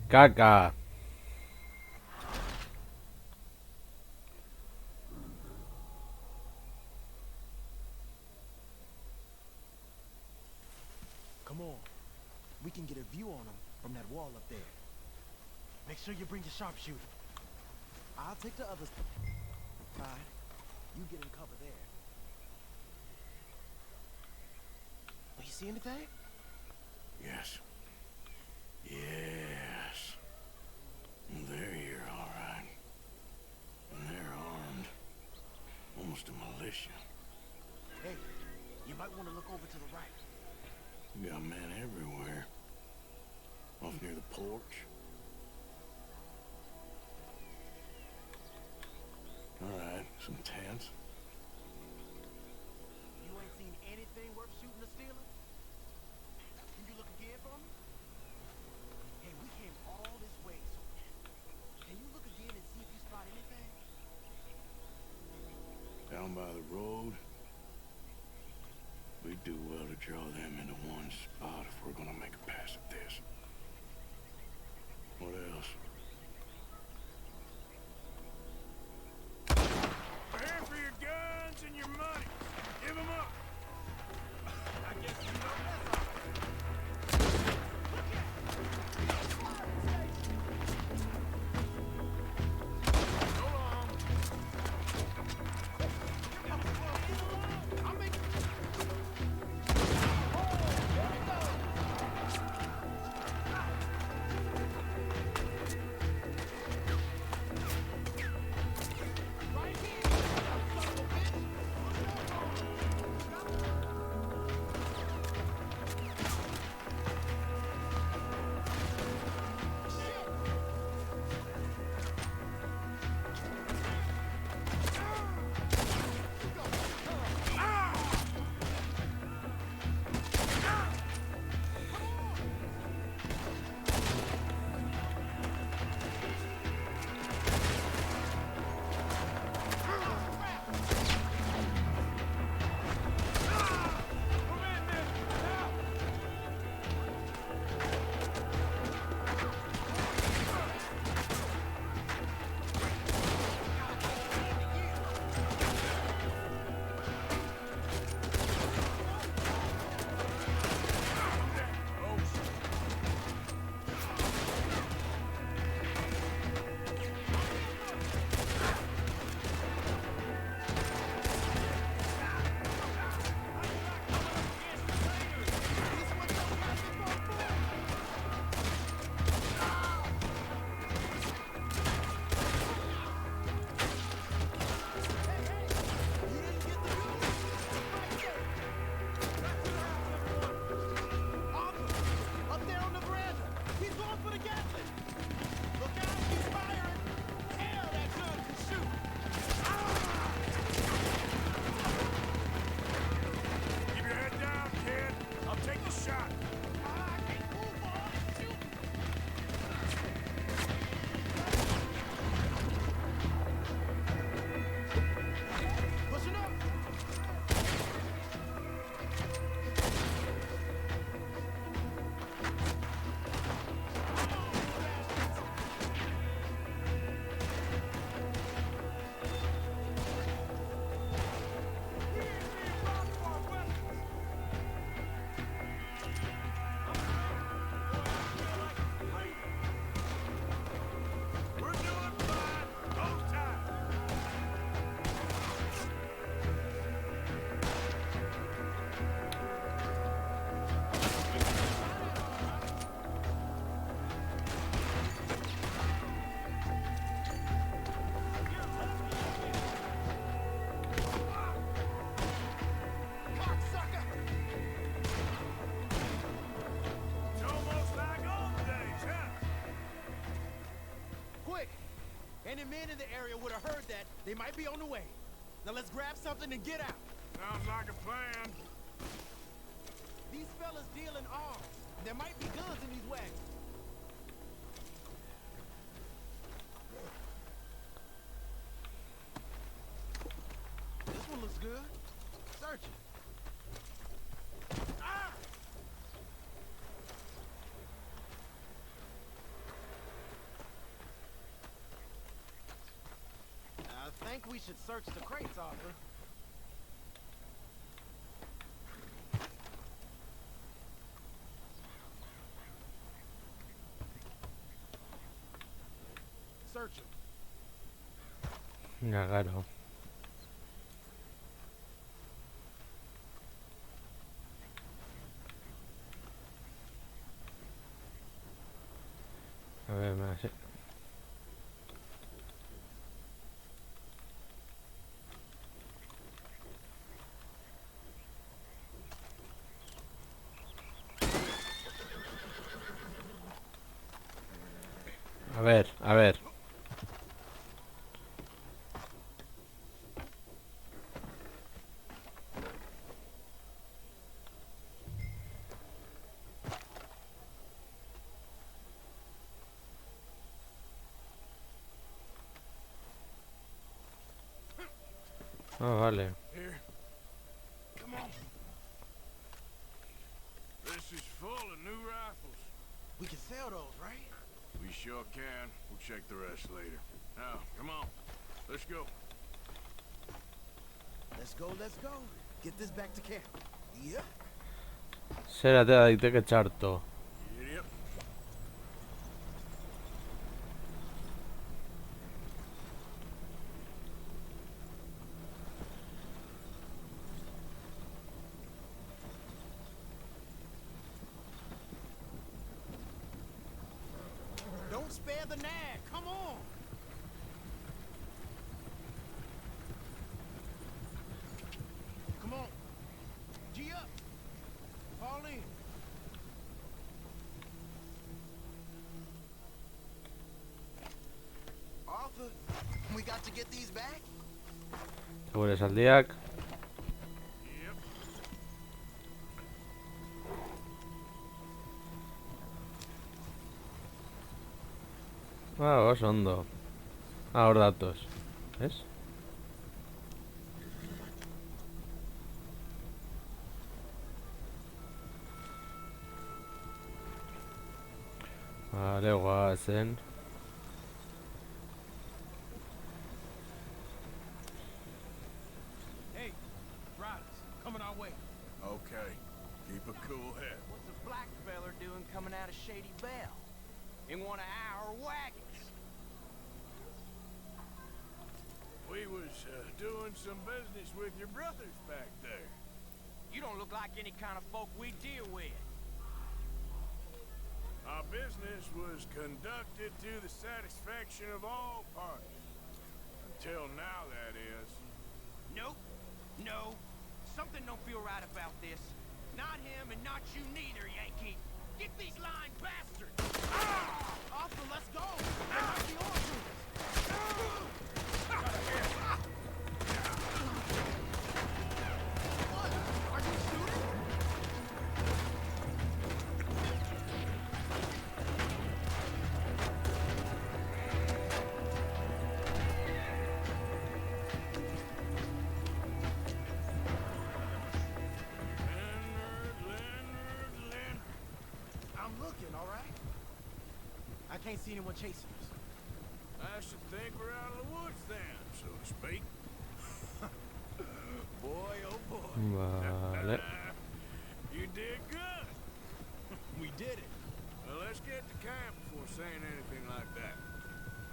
Caca. Come on. We can get a view on them from that wall up there. Make sure you bring your sharpshooter. I'll take the other side. You get in cover there. Do you see anything? Yes. Yes. They're here, all right. And they're armed. Almost a militia. Hey, you might want to look over to the right. We got men everywhere. Off near the porch. All right, some tents. You ain't seen anything worth shooting or stealing? Can you look again for me? Hey, we came all this way, so can you look again and see if you spot anything? Down by the road. We do well to draw them into one spot if we're gonna make a pass at this. What else? We're here for your guns and your money. Give them up. I guess you know that's all. So long. I'm making... for the Gatling! Look out, he's firing! Hell, that gun can shoot! Keep your head down, kid. I'll take the shot. I can't move on and shoot! Pushing up! We're doing fine. Hold tight. Cocksucker! It's almost like old days, huh? Quick! Any men in the area would have heard that. They might be on the way. Now let's grab something and get out. Sounds like a plan. These fellas deal in arms. There might be guns in these wagons. This one looks good. Search it. Ah! I think we should search the crates, Arthur. Search them. Ya, claro. A ver, más. A ver, a ver. Ah, vale. Here. Come on. This is full of new rifles. We can sell those, right? We sure can. We'll check the rest later. Now, come on. Let's go. Let's go, let's go. Get this back to camp. Yep. Zerate daiteke txarto. Yep. Don't spare the nag. Come on. Come on. G up. Fall in. Arthur, we got to get these back? Seguresaldiak. Yep. Ah, oso ondo. Ah, hor datos. ¿Ves? Vale, guazen. Hey, riders, coming our way. Okay. Keep a cool head. What's a black feller doing coming out of Shady Belle? In one of our wagons? We was doing some business with your brothers back there. You don't look like any kind of folk we deal with. Our business was conducted to the satisfaction of all parties. Until now, that is. Nope. No. Something don't feel right about this. Not him and not you neither, Yankee. Get these lying bastards! Ah! all right? I can't see anyone chasing us. I should think we're out of the woods then, so to speak. Boy, oh boy. Vale. You did good. We did it. Well, let's get to camp before saying anything like that.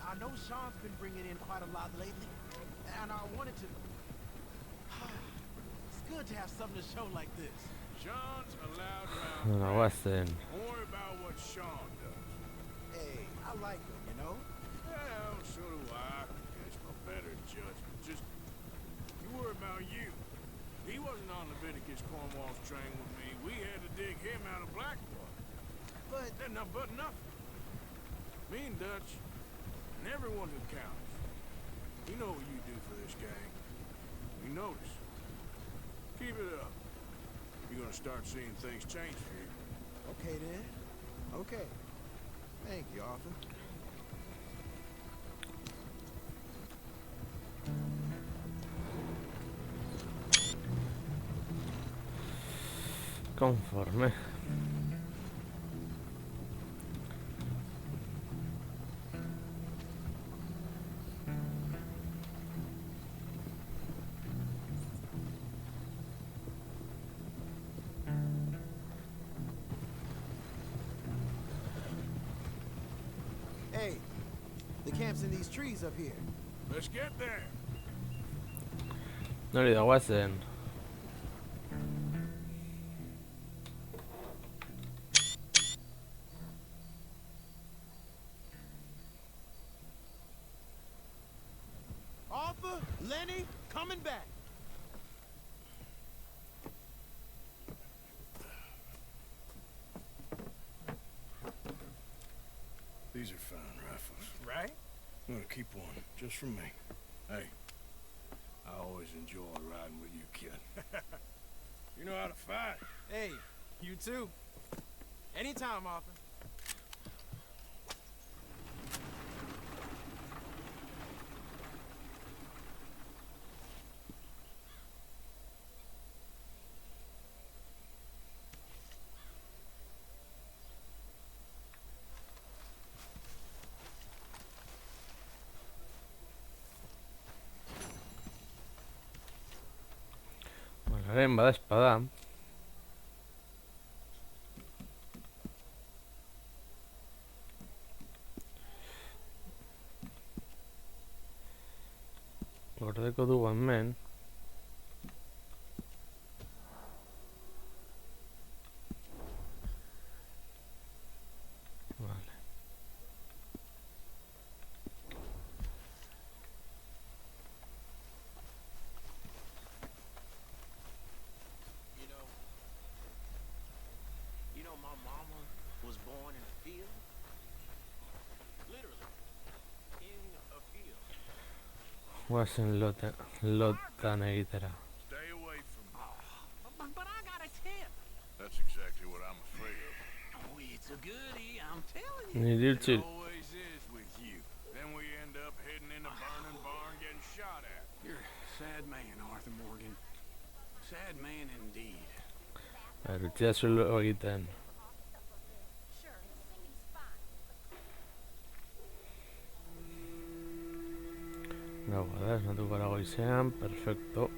I know Sean's been bringing in quite a lot lately, and I wanted to... It's good to have something to show like this. Sean's allowed around. No guazen. Don't worry about what Sean does. Hey, I like him, you know? Well, so do I. Guess my better judgment. Just, you worry about you. He wasn't on Leviticus Cornwall's train with me. We had to dig him out of Blackwater. But... But nothing. Me and Dutch, and everyone who counts. You know what you do for this gang. We notice. Keep it up. You're gonna start seeing things change for you. Okay, then. Okay. Thank you, Arthur. Conforme. Hey, the camp's in these trees up here. Let's get there. Nori da guazen. Arthur, Lenny, coming back. These are fine rifles. Right? I'm gonna keep one, just for me. Hey, I always enjoy riding with you, kid. You know how to fight. Hey, you too. Anytime, Arthur. Garen bada espada. Gordeko dugu hemen. Vale. You know, my mama was born in a field. Literally, in a field. Guazen lotan egitera. Stay away from me. But I got a tip. That's exactly what I'm afraid of. Oh, it's a goodie, I'm telling you. Ni It dirtsil. always is with you. Then we end up heading in a burning barn getting shot at. You're a sad man, Arthur Morgan. Sad man indeed. Utzia zuelo egiten. Sure, singing's fine. Gau bada, esnatu gara goizean, perfecto.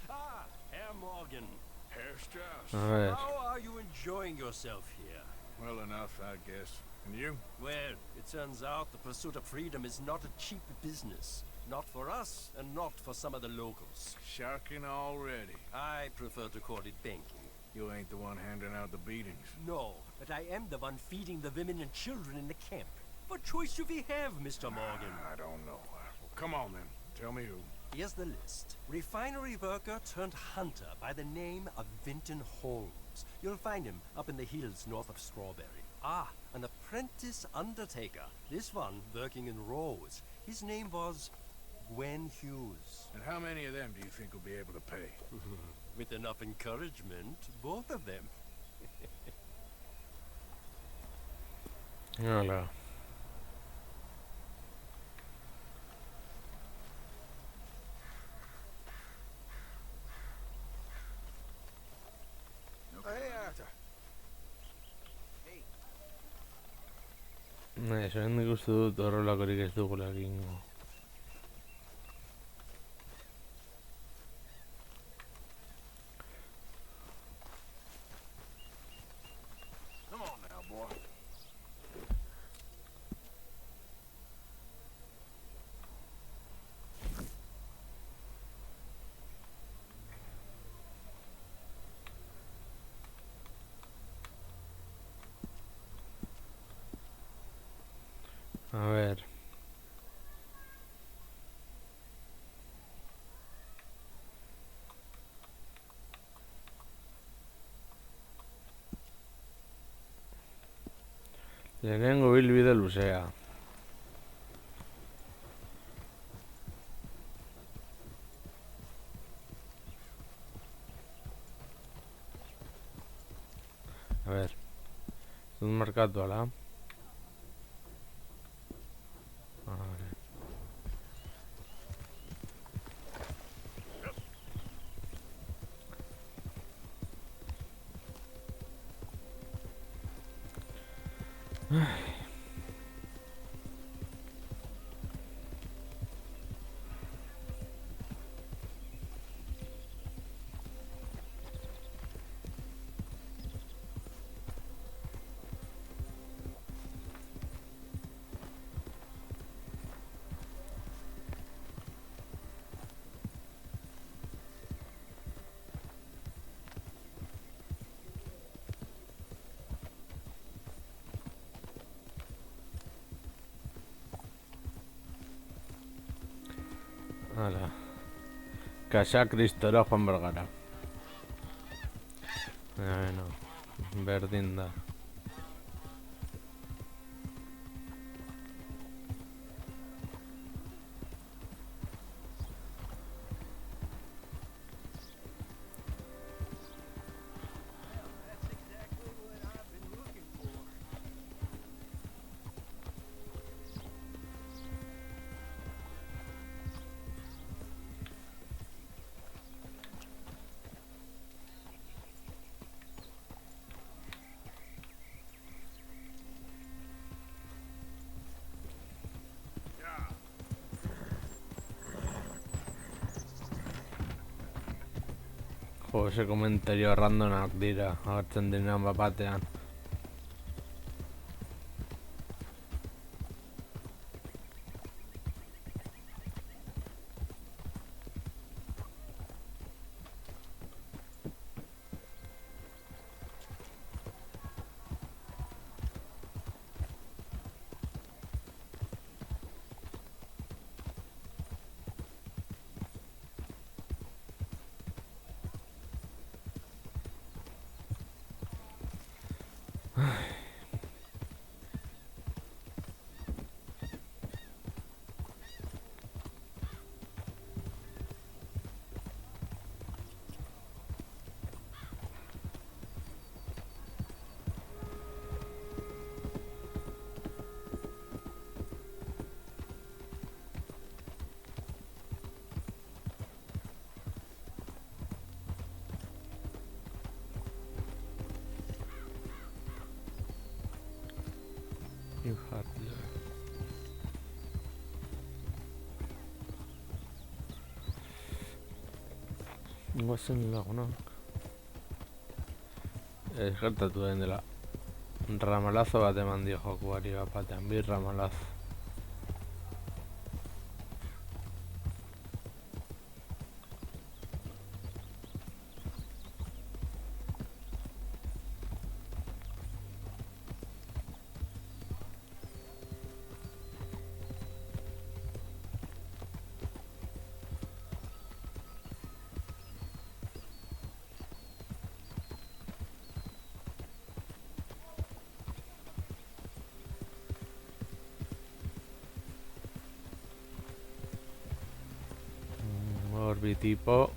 Ah, Herr Morgan. Herr Strauss. A ver, How are you enjoying yourself here? Well enough, I guess. And you? Well, it turns out the pursuit of freedom is not a cheap business. Not for us, and not for some of the locals. Sharking already. I prefer to call it banking. You ain't the one handing out the beatings. No, but I am the one feeding the women and children in the camp. What choice do we have, Mr. Morgan? I don't know. Well, come on then. Tell me who. Here's the list. Refinery worker turned hunter by the name of Vinton Holmes. You'll find him up in the hills north of Strawberry. Ah, an apprentice undertaker. This one working in Rose. His name was Gwen Hughes. And how many of them do you think will be able to pay? With enough encouragement, both of them. Hola. Esan nik uste dut horrelakorik ez dugula egingo. Come on now, boy. A ver. Lehenengo bilbide luzea. A ver. Dut markatu ala. Vale. Hala. Kasa Kristora joan bergara. Bueno, berdin da. Jo, ese komentario randomak dira, agertzen direnean batean. Guazen lagunak. Gertatu den dela. Ramalazo bat eman dio jokuari bat batean, 2 ramalazo. Orbitipo.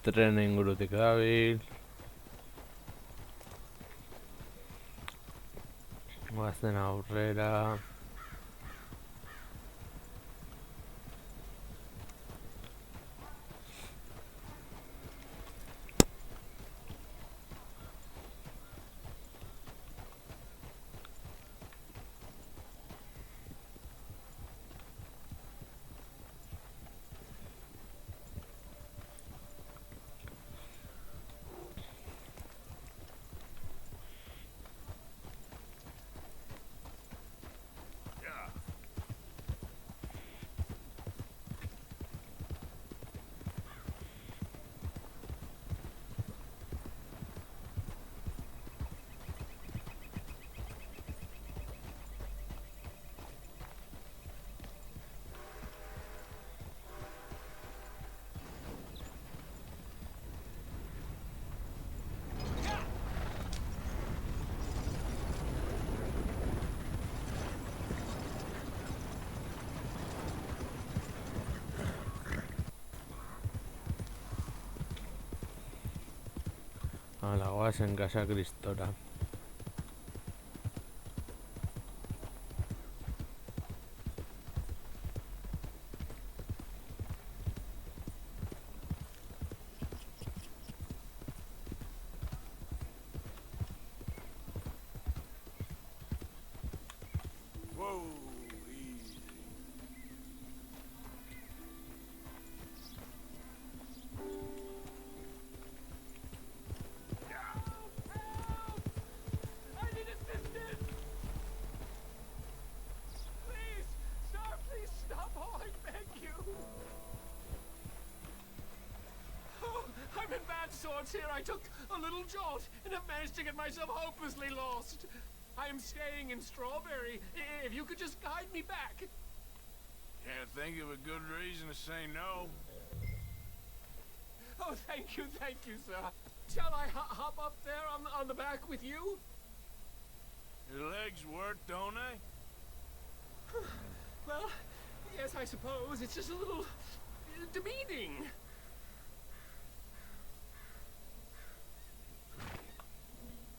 Tren ingurutik dabil. Guazen aurrera. Hala, guazen Casa Kristora. Whoa, easy. I need assistance! Please! Sir, please stop! Oh, I beg you! Oh, I'm in bad sorts here. I took a little jolt and have managed to get myself hopelessly lost. I am staying in Strawberry. If you could just guide me back. Can't think of a good reason to say no. Oh, thank you, sir. Shall I hop up there on the back with you? Your legs work, don't they? Well, yes, I suppose. It's just a little demeaning.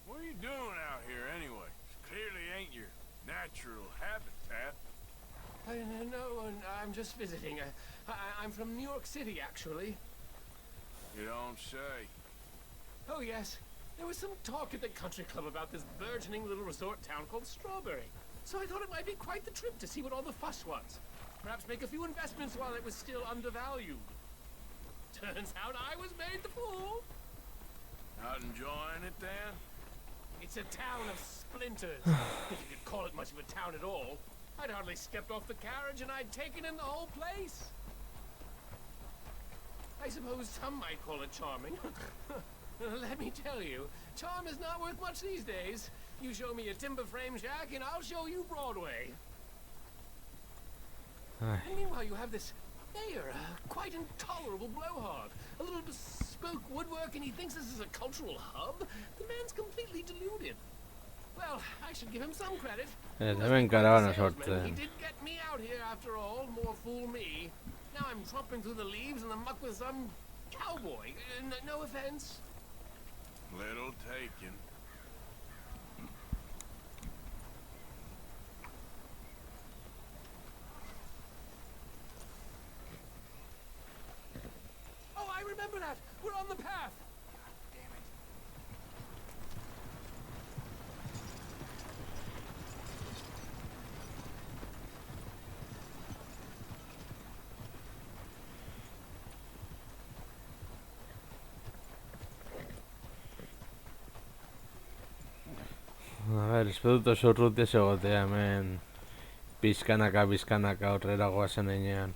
What are you doing out here anyway? Clearly ain't your natural habitat. No, I'm just visiting. I'm from New York City, actually. You don't say. Oh, yes. There was some talk at the country club about this burgeoning little resort town called Strawberry. So I thought it might be quite the trip to see what all the fuss was. Perhaps make a few investments while it was still undervalued. Turns out I was made the fool. Not enjoying it then? It's a town of splinters, if you could call it much of a town at all. I'd hardly stepped off the carriage and I'd taken in the whole place. I suppose some might call it charming. Let me tell you, charm is not worth much these days. You show me a timber frame shack and I'll show you Broadway. And meanwhile you have this mayor, a quite intolerable blowhard. A little bespoke woodwork and he thinks this is a cultural hub? The man's completely deluded. Well, I should give him some credit. Hemen karabana He sortzen. did get me out here after all, more fool me. Now I'm tromping through the leaves in the muck with some cowboy. No offense. Little taken. Oh, I remember that. We're on the path. A ber, espero dut oso urruti ez egotea hemen pizkanaka aurrera goazen heinean.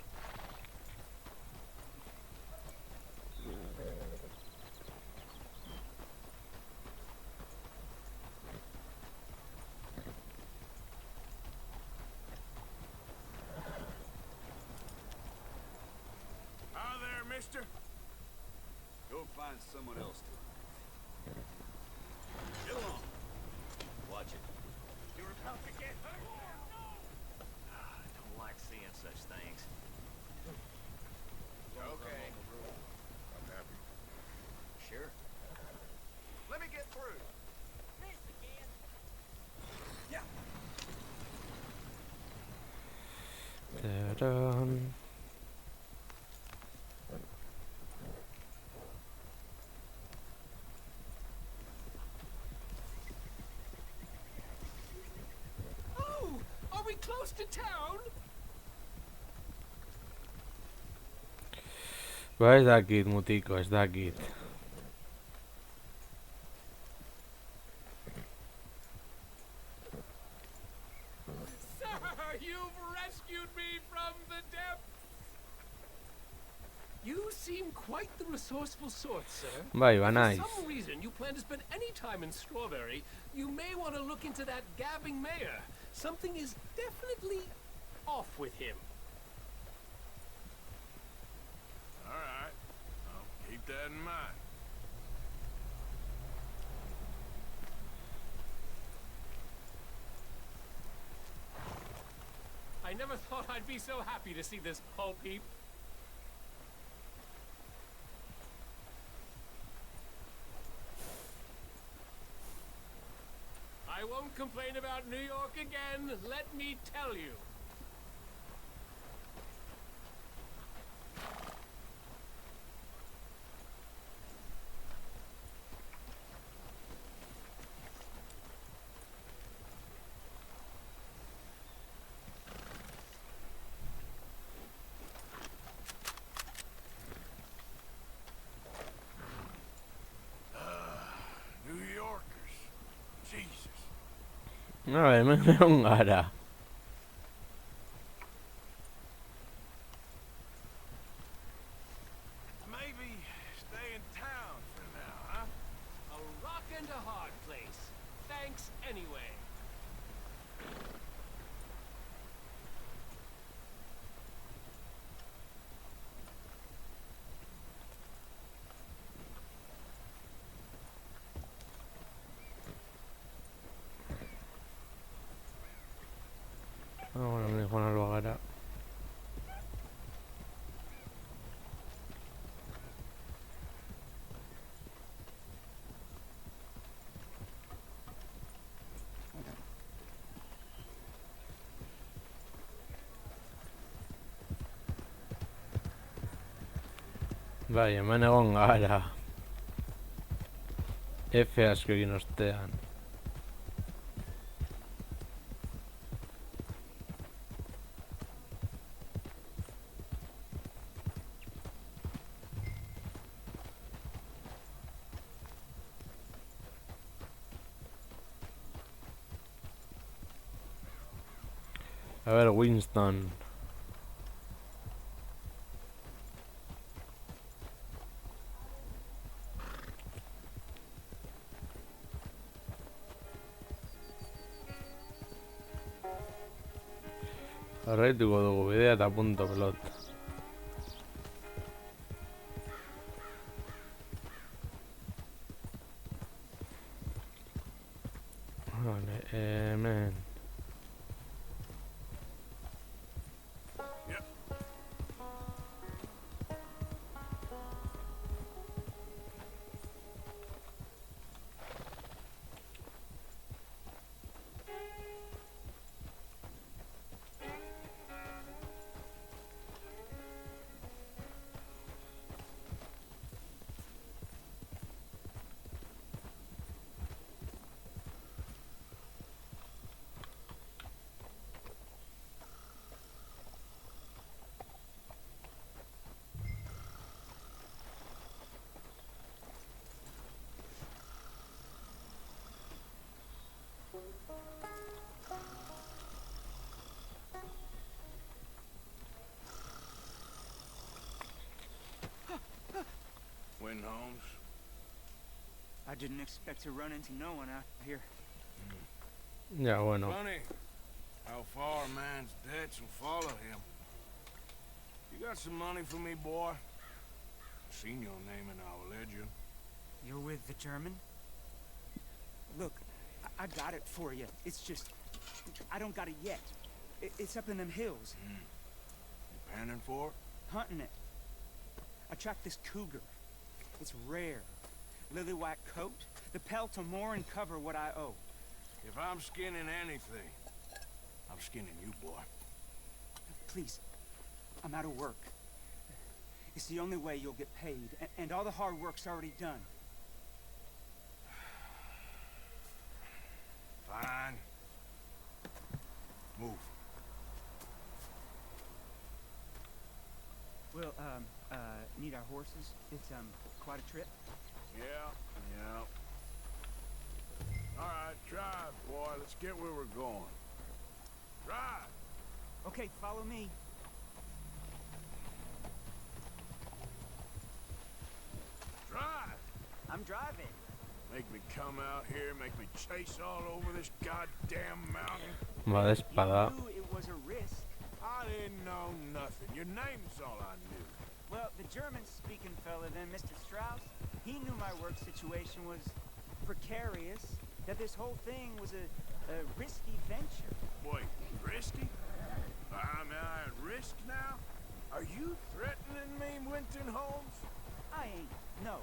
Hi there, mister. Go find someone else to. Get along. Watch it. You're about to get hurt. I don't like seeing such things. Okay. I'm happy. Tararán. Oh, are we close to town? Ba ez dakit mutiko, ez dakit. Sir, you've rescued me from the depths. You seem quite the resourceful sort, sir. Bai, ba If naiz. for some reason you plan to spend any time in Strawberry, you may want to look into that gabbing mayor. Something is definitely off with him. All right. I'll keep that in mind. I never thought I'd be so happy to see this pulp heap. I won't complain about New York again, let me tell you. New Yorkers. Jesus. Hemen egon gara. Maybe stay in town for now, huh? A rock and a hard place. Thanks anyway. Bueno, hemen joan alba gara. Bai, hemen egon gara. F asko egin ostean. A ver, Winston. Jarraituko dugu bidea eta punto pelota. Vale, hemen. Win, Holmes. I didn't expect to run into no one out here. Ya, bueno. Funny how far a man's debts will follow him. You got some money for me, boy? Seen your name in our ledger. You're with the German? Look, I got it for you. It's just, I don't got it yet. It's up in them hills. You panning for it? Hunting it. I tracked this cougar. It's rare. Lily white coat. The pelt will more and cover what I owe. If I'm skinning anything, I'm skinning you, boy. Please, I'm out of work. It's the only way you'll get paid, and all the hard work's already done. Fine. Move. Well, need our horses? It's, quite a trip. Yeah. All right, drive, boy. Let's get where we're going. Drive. Okay, follow me. Drive. I'm driving. Make me come out here, make me chase all over this goddamn mountain. Va de espada. You knew it was a risk. I didn't know nothing. Your name's all I knew. Well, the German-speaking fella then, Mr. Strauss, he knew my work situation was precarious, that this whole thing was a risky venture. Wait, risky? I'm at risk now? Are you threatening me, Winton Holmes? I ain't. No,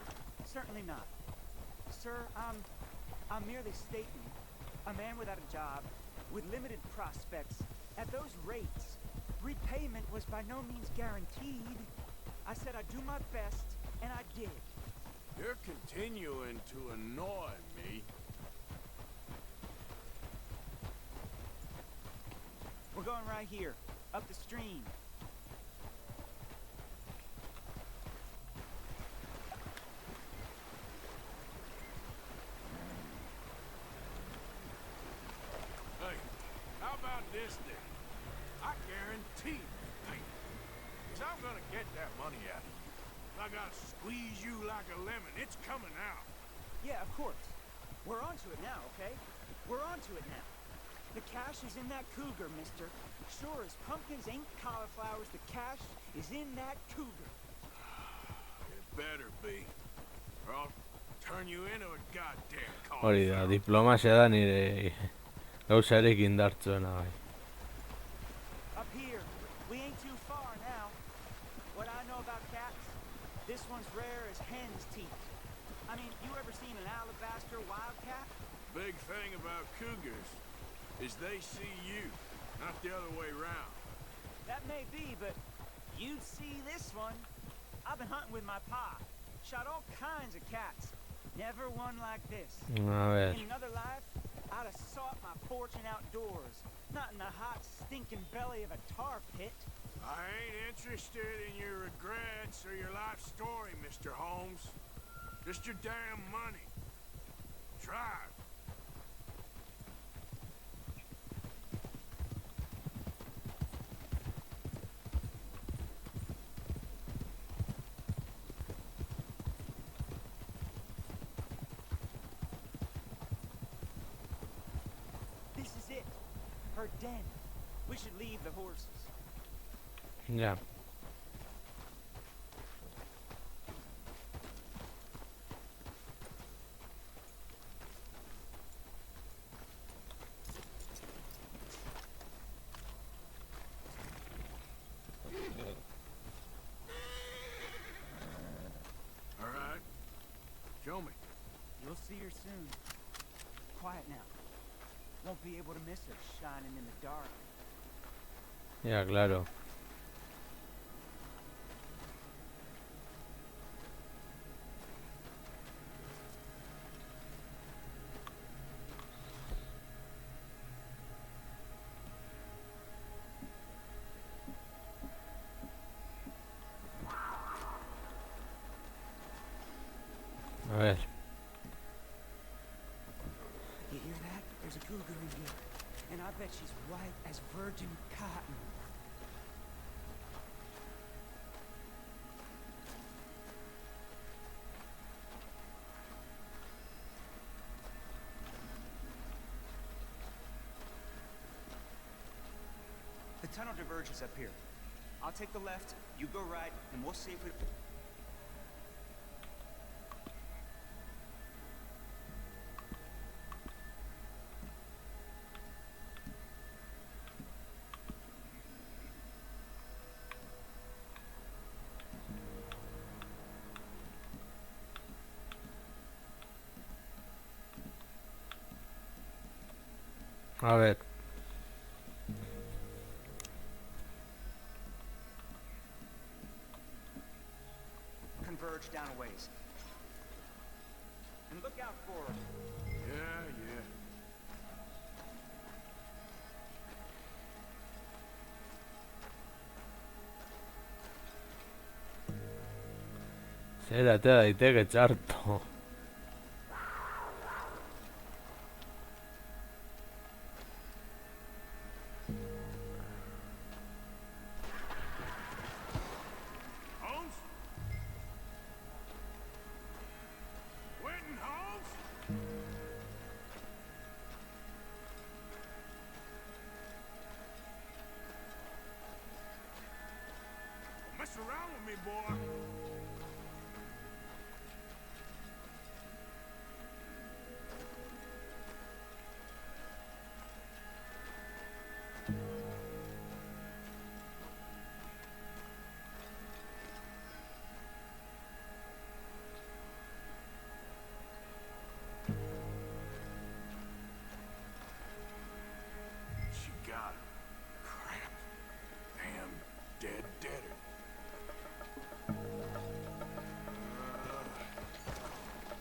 certainly not. Sir, I'm merely stating, a man without a job, with limited prospects, at those rates, repayment was by no means guaranteed. I said I'd do my best, and I did. You're continuing to annoy me. We're going right here, up the stream. Hey, how about this then? I guarantee you, because I'm gonna get that money out of you. I gotta squeeze you like a lemon. It's coming out. Yeah, of course. We're onto it now, okay? We're onto it now. The cash is in that cougar, mister. Sure as pumpkins ain't cauliflowers, the cash is in that cougar. It better be, or I'll turn you into a goddamn Hori da, cauliflower. diplomasia da nire gauzarik indartsuena bai. Up here, we ain't too far now. What I know about cats, this one's rare as hen's teeth. I mean, you ever seen an alabaster wildcat? Big thing about cougars is they see you, not the other way round. That may be, but you'd see this one. I've been hunting with my pa. Shot all kinds of cats. Never one like this. A ver. In another life, I'd have sought my fortune outdoors, not in the hot, stinking belly of a tar pit. I ain't interested in your regrets or your life story, Mr. Holmes. Just your damn money. Drive. This is it. Her den. We should leave the horses. Ya. All right. Show me. You'll see her soon. Quiet now. Won't be able to miss her shining in the dark. Ya, claro. A ver. You hear that? There's a cougar in here. And I bet she's white as virgin cotton. The tunnel diverges up here. I'll take the left, you go right, and we'll see if we... A ver. church down a ways. And look out for her. Yeah, yeah. Zera atea daiteke txarto. Holmes? Quentin Holmes? Don't mess around with me, boy. She got him. Crap. Damn dead deader.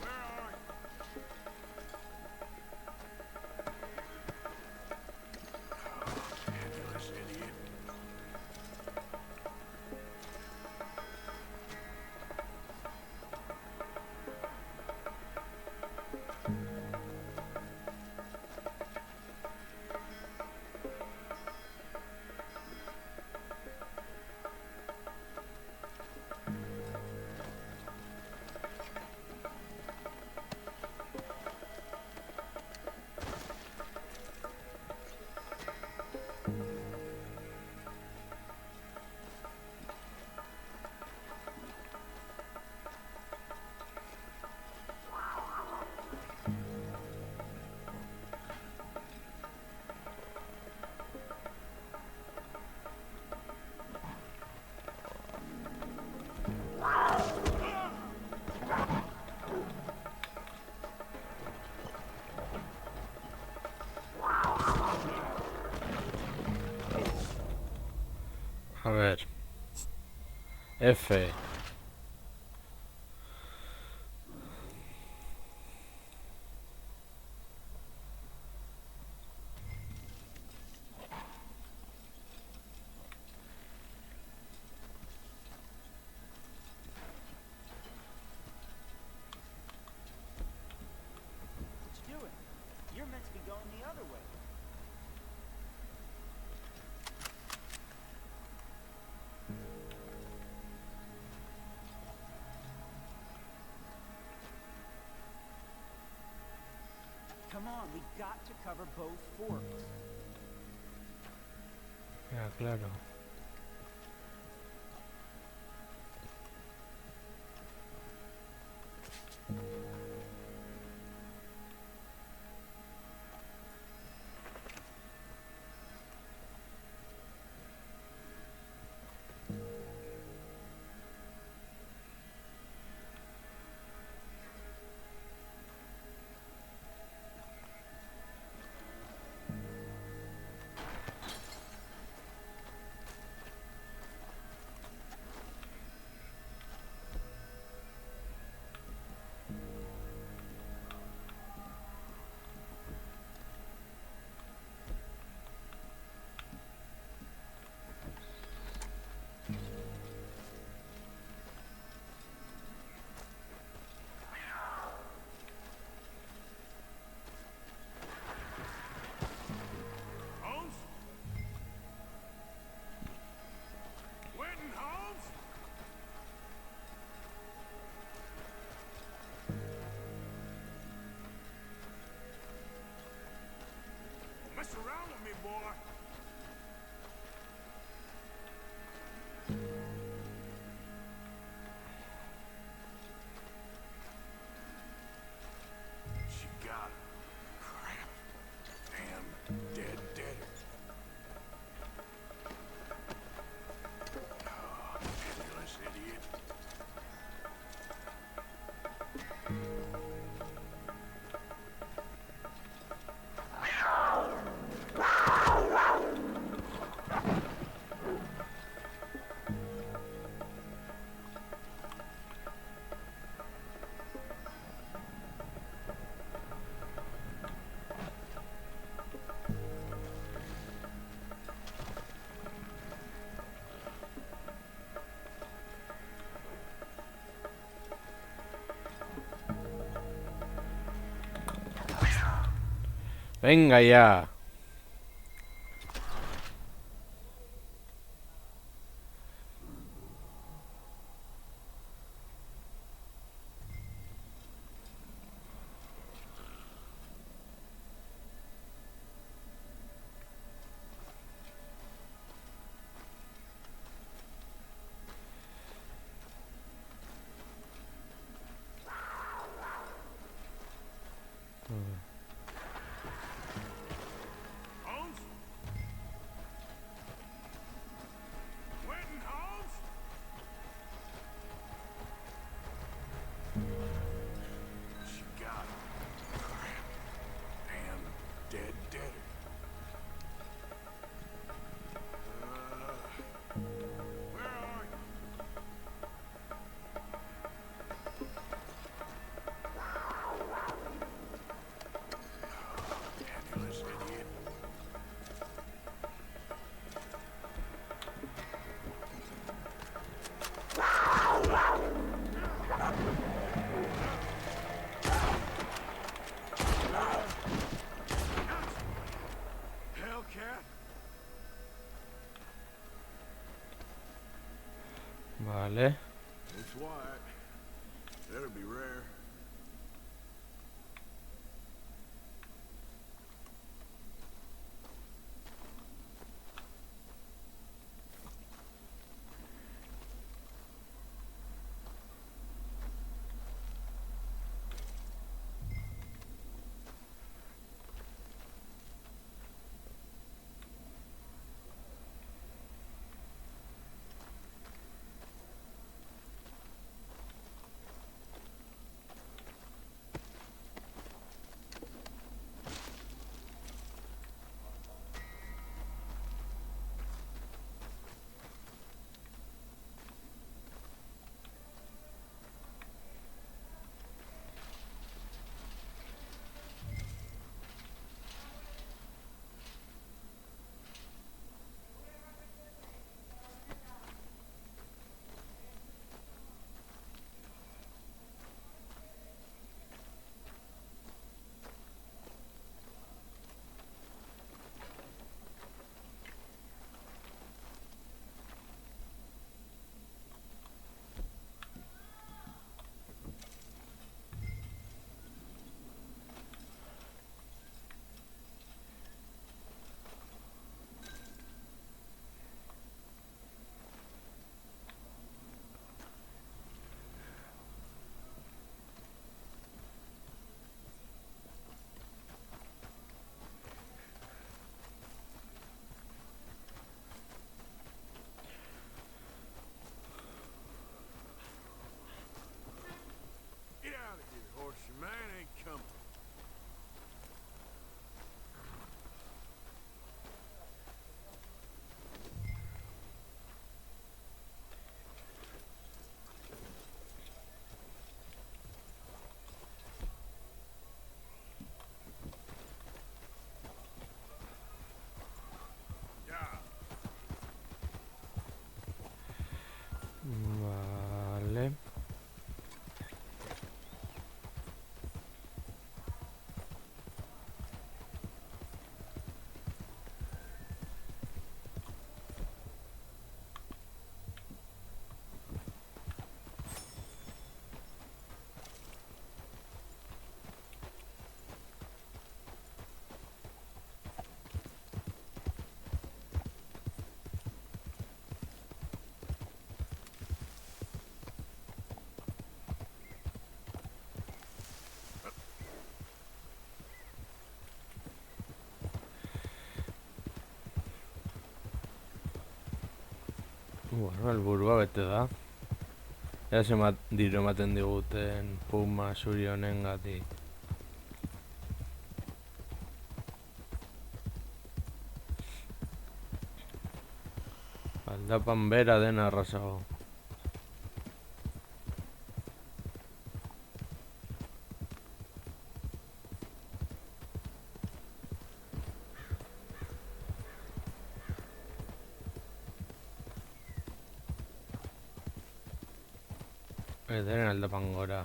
Where are you? Fabulous idiot. A ver. F. What you doing? You're meant to be going the other way. Come on, we got to cover both forks. Ya, claro. Venga ya. Holmes? Quentin Holmes? She got him. Crap. Damn dead deader. Where are you? Fabulous idiot. Hellcat? Vale. It's white. That'll be rare. Get out of here, horse. Your man ain't coming. Vale. Bueno, helburua bete da. Ea zenbat diru ematen diguten Puma zuri honengatik. Aldapan bera dena arrasago. Denen aldapan gora.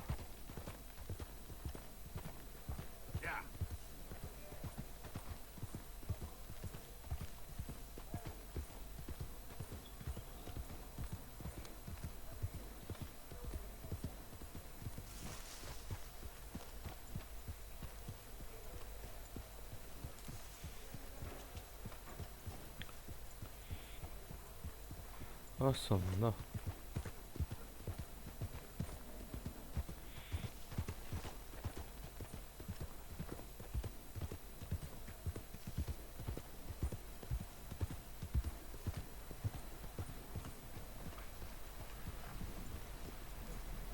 Oso ondo.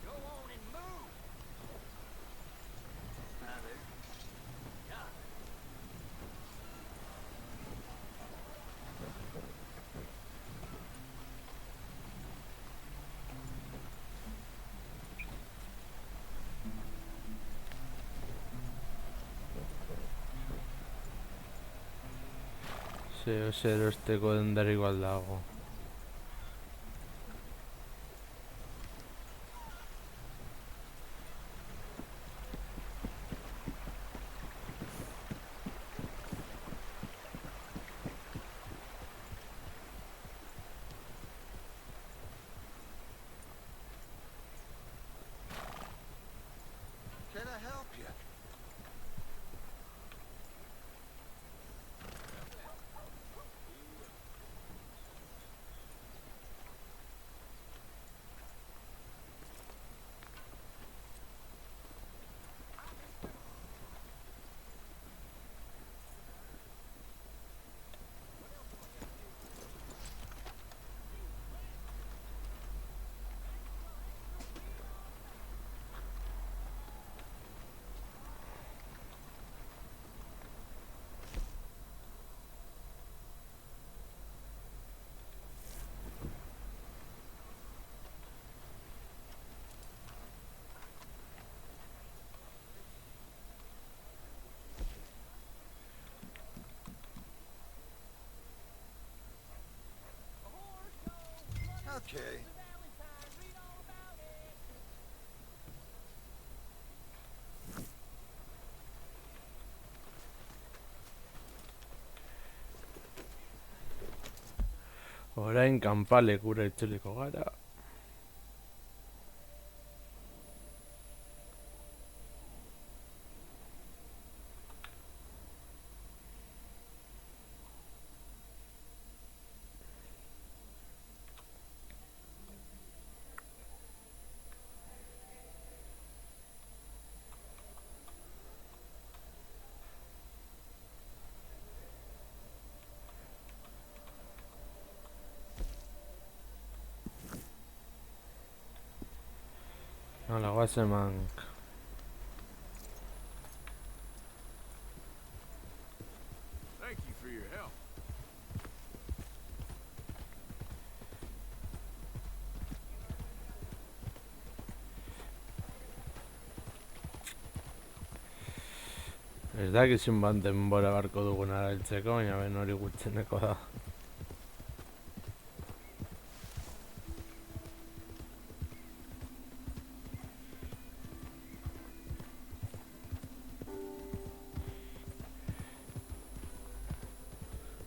Go on and move! Hi there. Yeah. Zeo erosteko dendarik baldago. Can I help you? Okay. Orain kanpalekura itzuliko gara. Hala, guazen mank. Thank you for your help. Ez dakizun bat denbora barko dugun arailtzeko, baina ben hori gutxeneko da.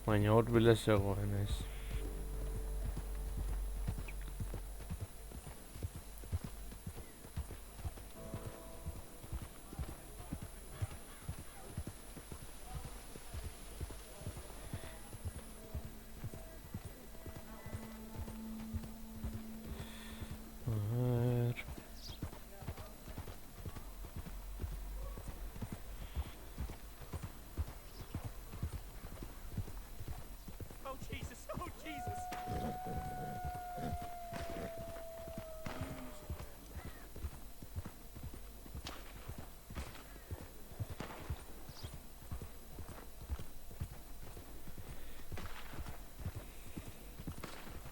Baina hurbil ez zegoen ez. Oh, Jesus! Oh, Jesus!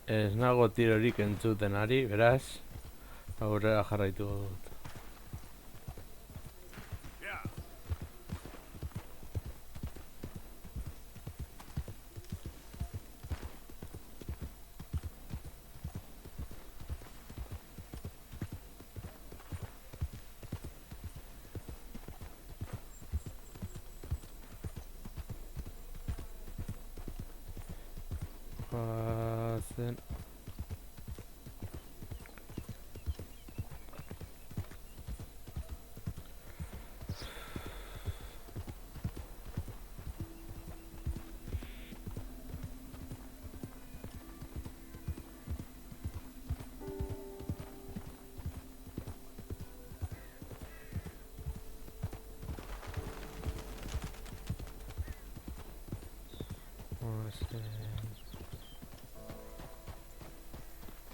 Ez nago tirorik entzuten ari, beraz, aurrera jarraitu dut. Yeah. Guazen.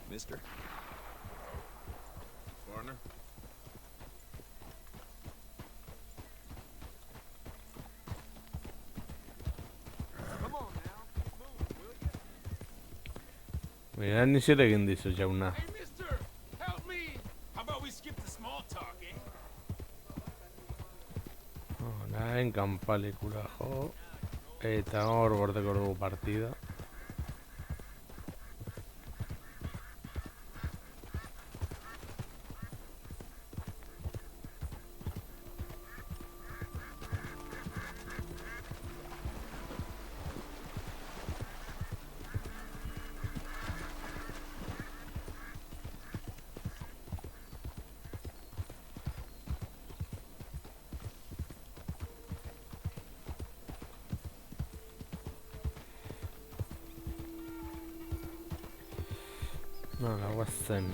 Mister? Partner? Come on now. Move, will you? Mira, ni siquiera egin dizu, jauna. Hey, mister! Help me! How about we skip the small talk, eh? Orain kanpalikura jo. Eta hor gordeko dugu partida. No, la guazen.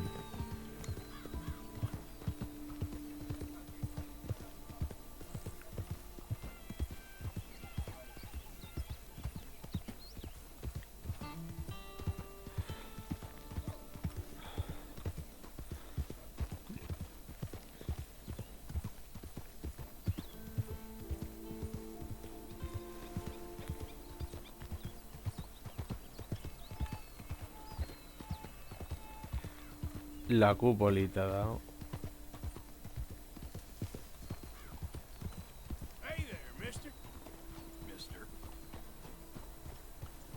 La cupolita da. Hey there, mister. Mister?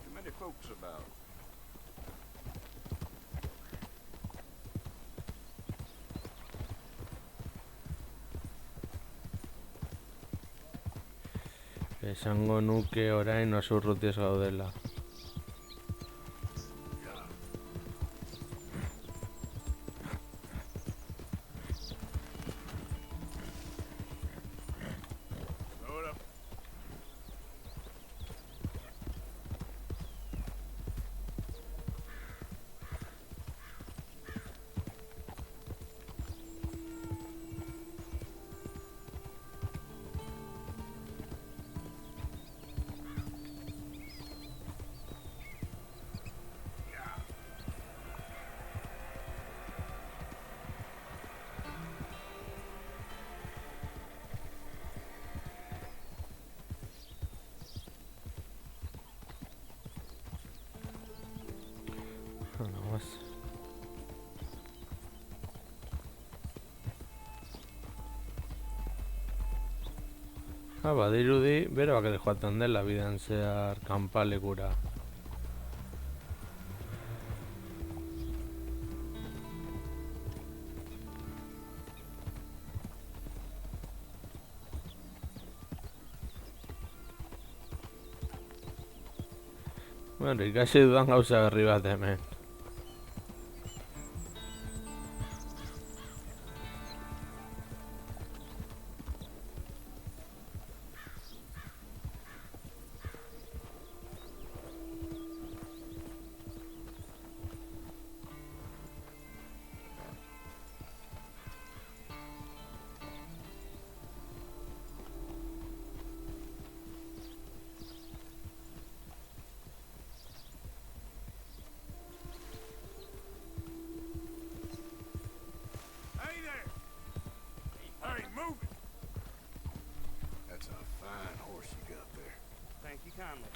Too many folks about. Esango nuke orain oso urrutiez gaudela. Load up. La guaz. Badirudi, bero bakete joaten dela bidean zehar kanpalekura. Bueno, ikasi dudan gauza berri bat hemen. Hey there! Hey, move it! That's a fine horse you got there. Thank you kindly.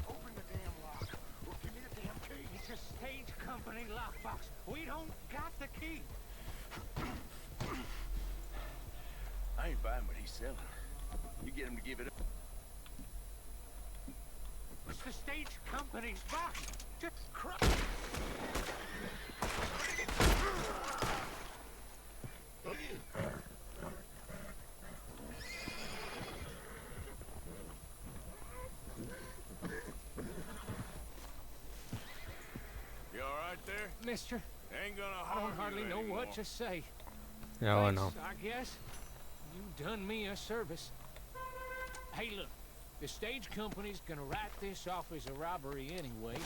Open the damn lock. Or give me the damn key. It's a stage company lockbox. We don't got the key. I ain't buying what he's selling. You get him to give it up. It's the stage company's box. Just You alright there? Mister, Ain't gonna I harm don't hardly you know anymore. what to say. Ya, bueno. I guess. You done me a service. Hey, look. The stage company's gonna write this off as a robbery anyway.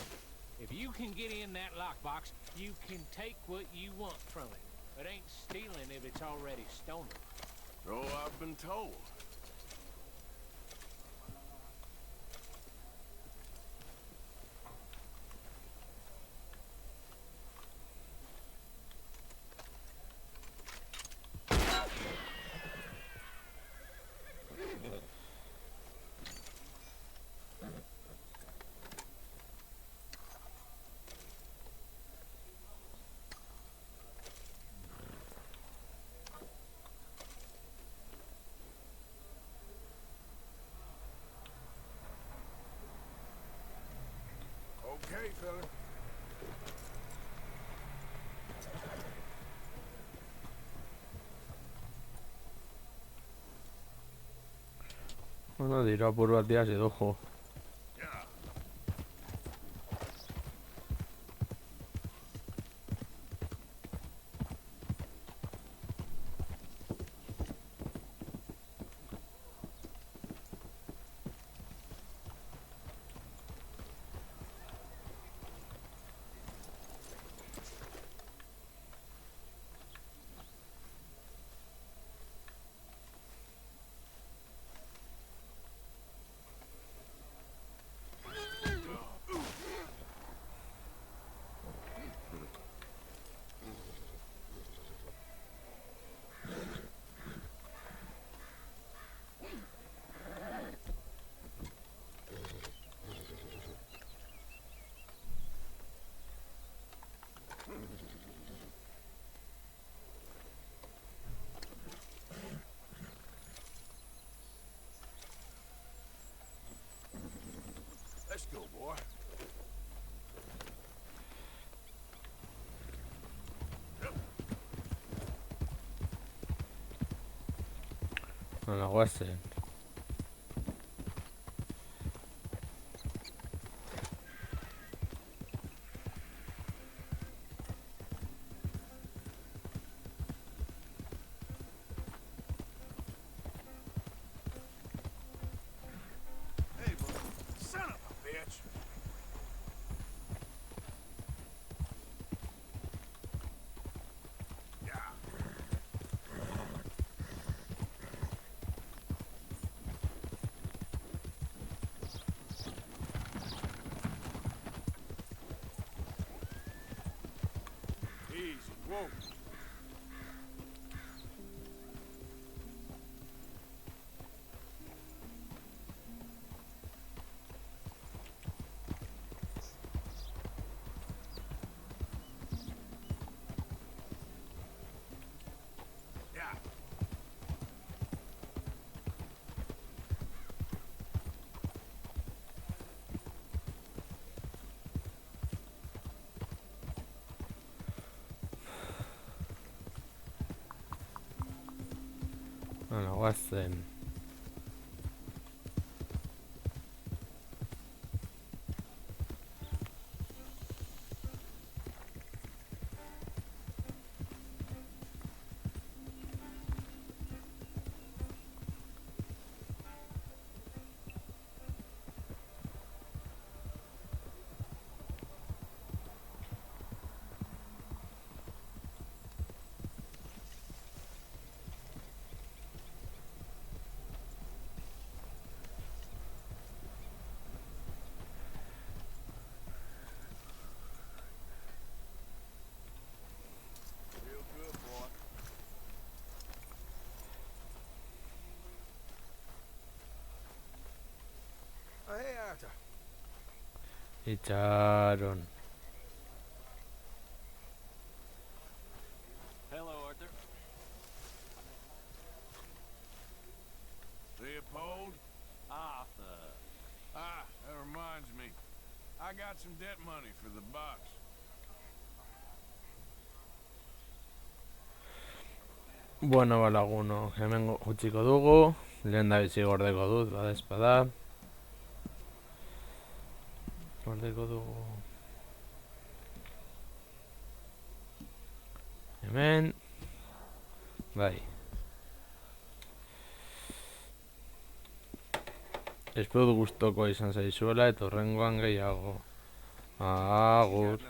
If you can get in that lockbox, you can take what you want from it. It ain't stealing if it's already stolen. So I've been told. Okay, fella. Bueno, dirò apur bat diaz edo jo. Let's go, boy. Bueno, guazen. Hey, bro. Son of a bitch. Easy, whoa. Yeah. Bueno, guazen. Real good, boy. Oh, hey, Arthur. Itxaron. Hello, Arthur. Leopold? Arthur. Ah, that reminds me. I got some debt money for the box. Bueno, balaguno, hemen utziko dugu. Lehen da bizi gordeko dut, bada espada. Gordeko dugu. Hemen. Bai. Espero gustoko izan zaizuela eta horrengoan gehiago. Agur.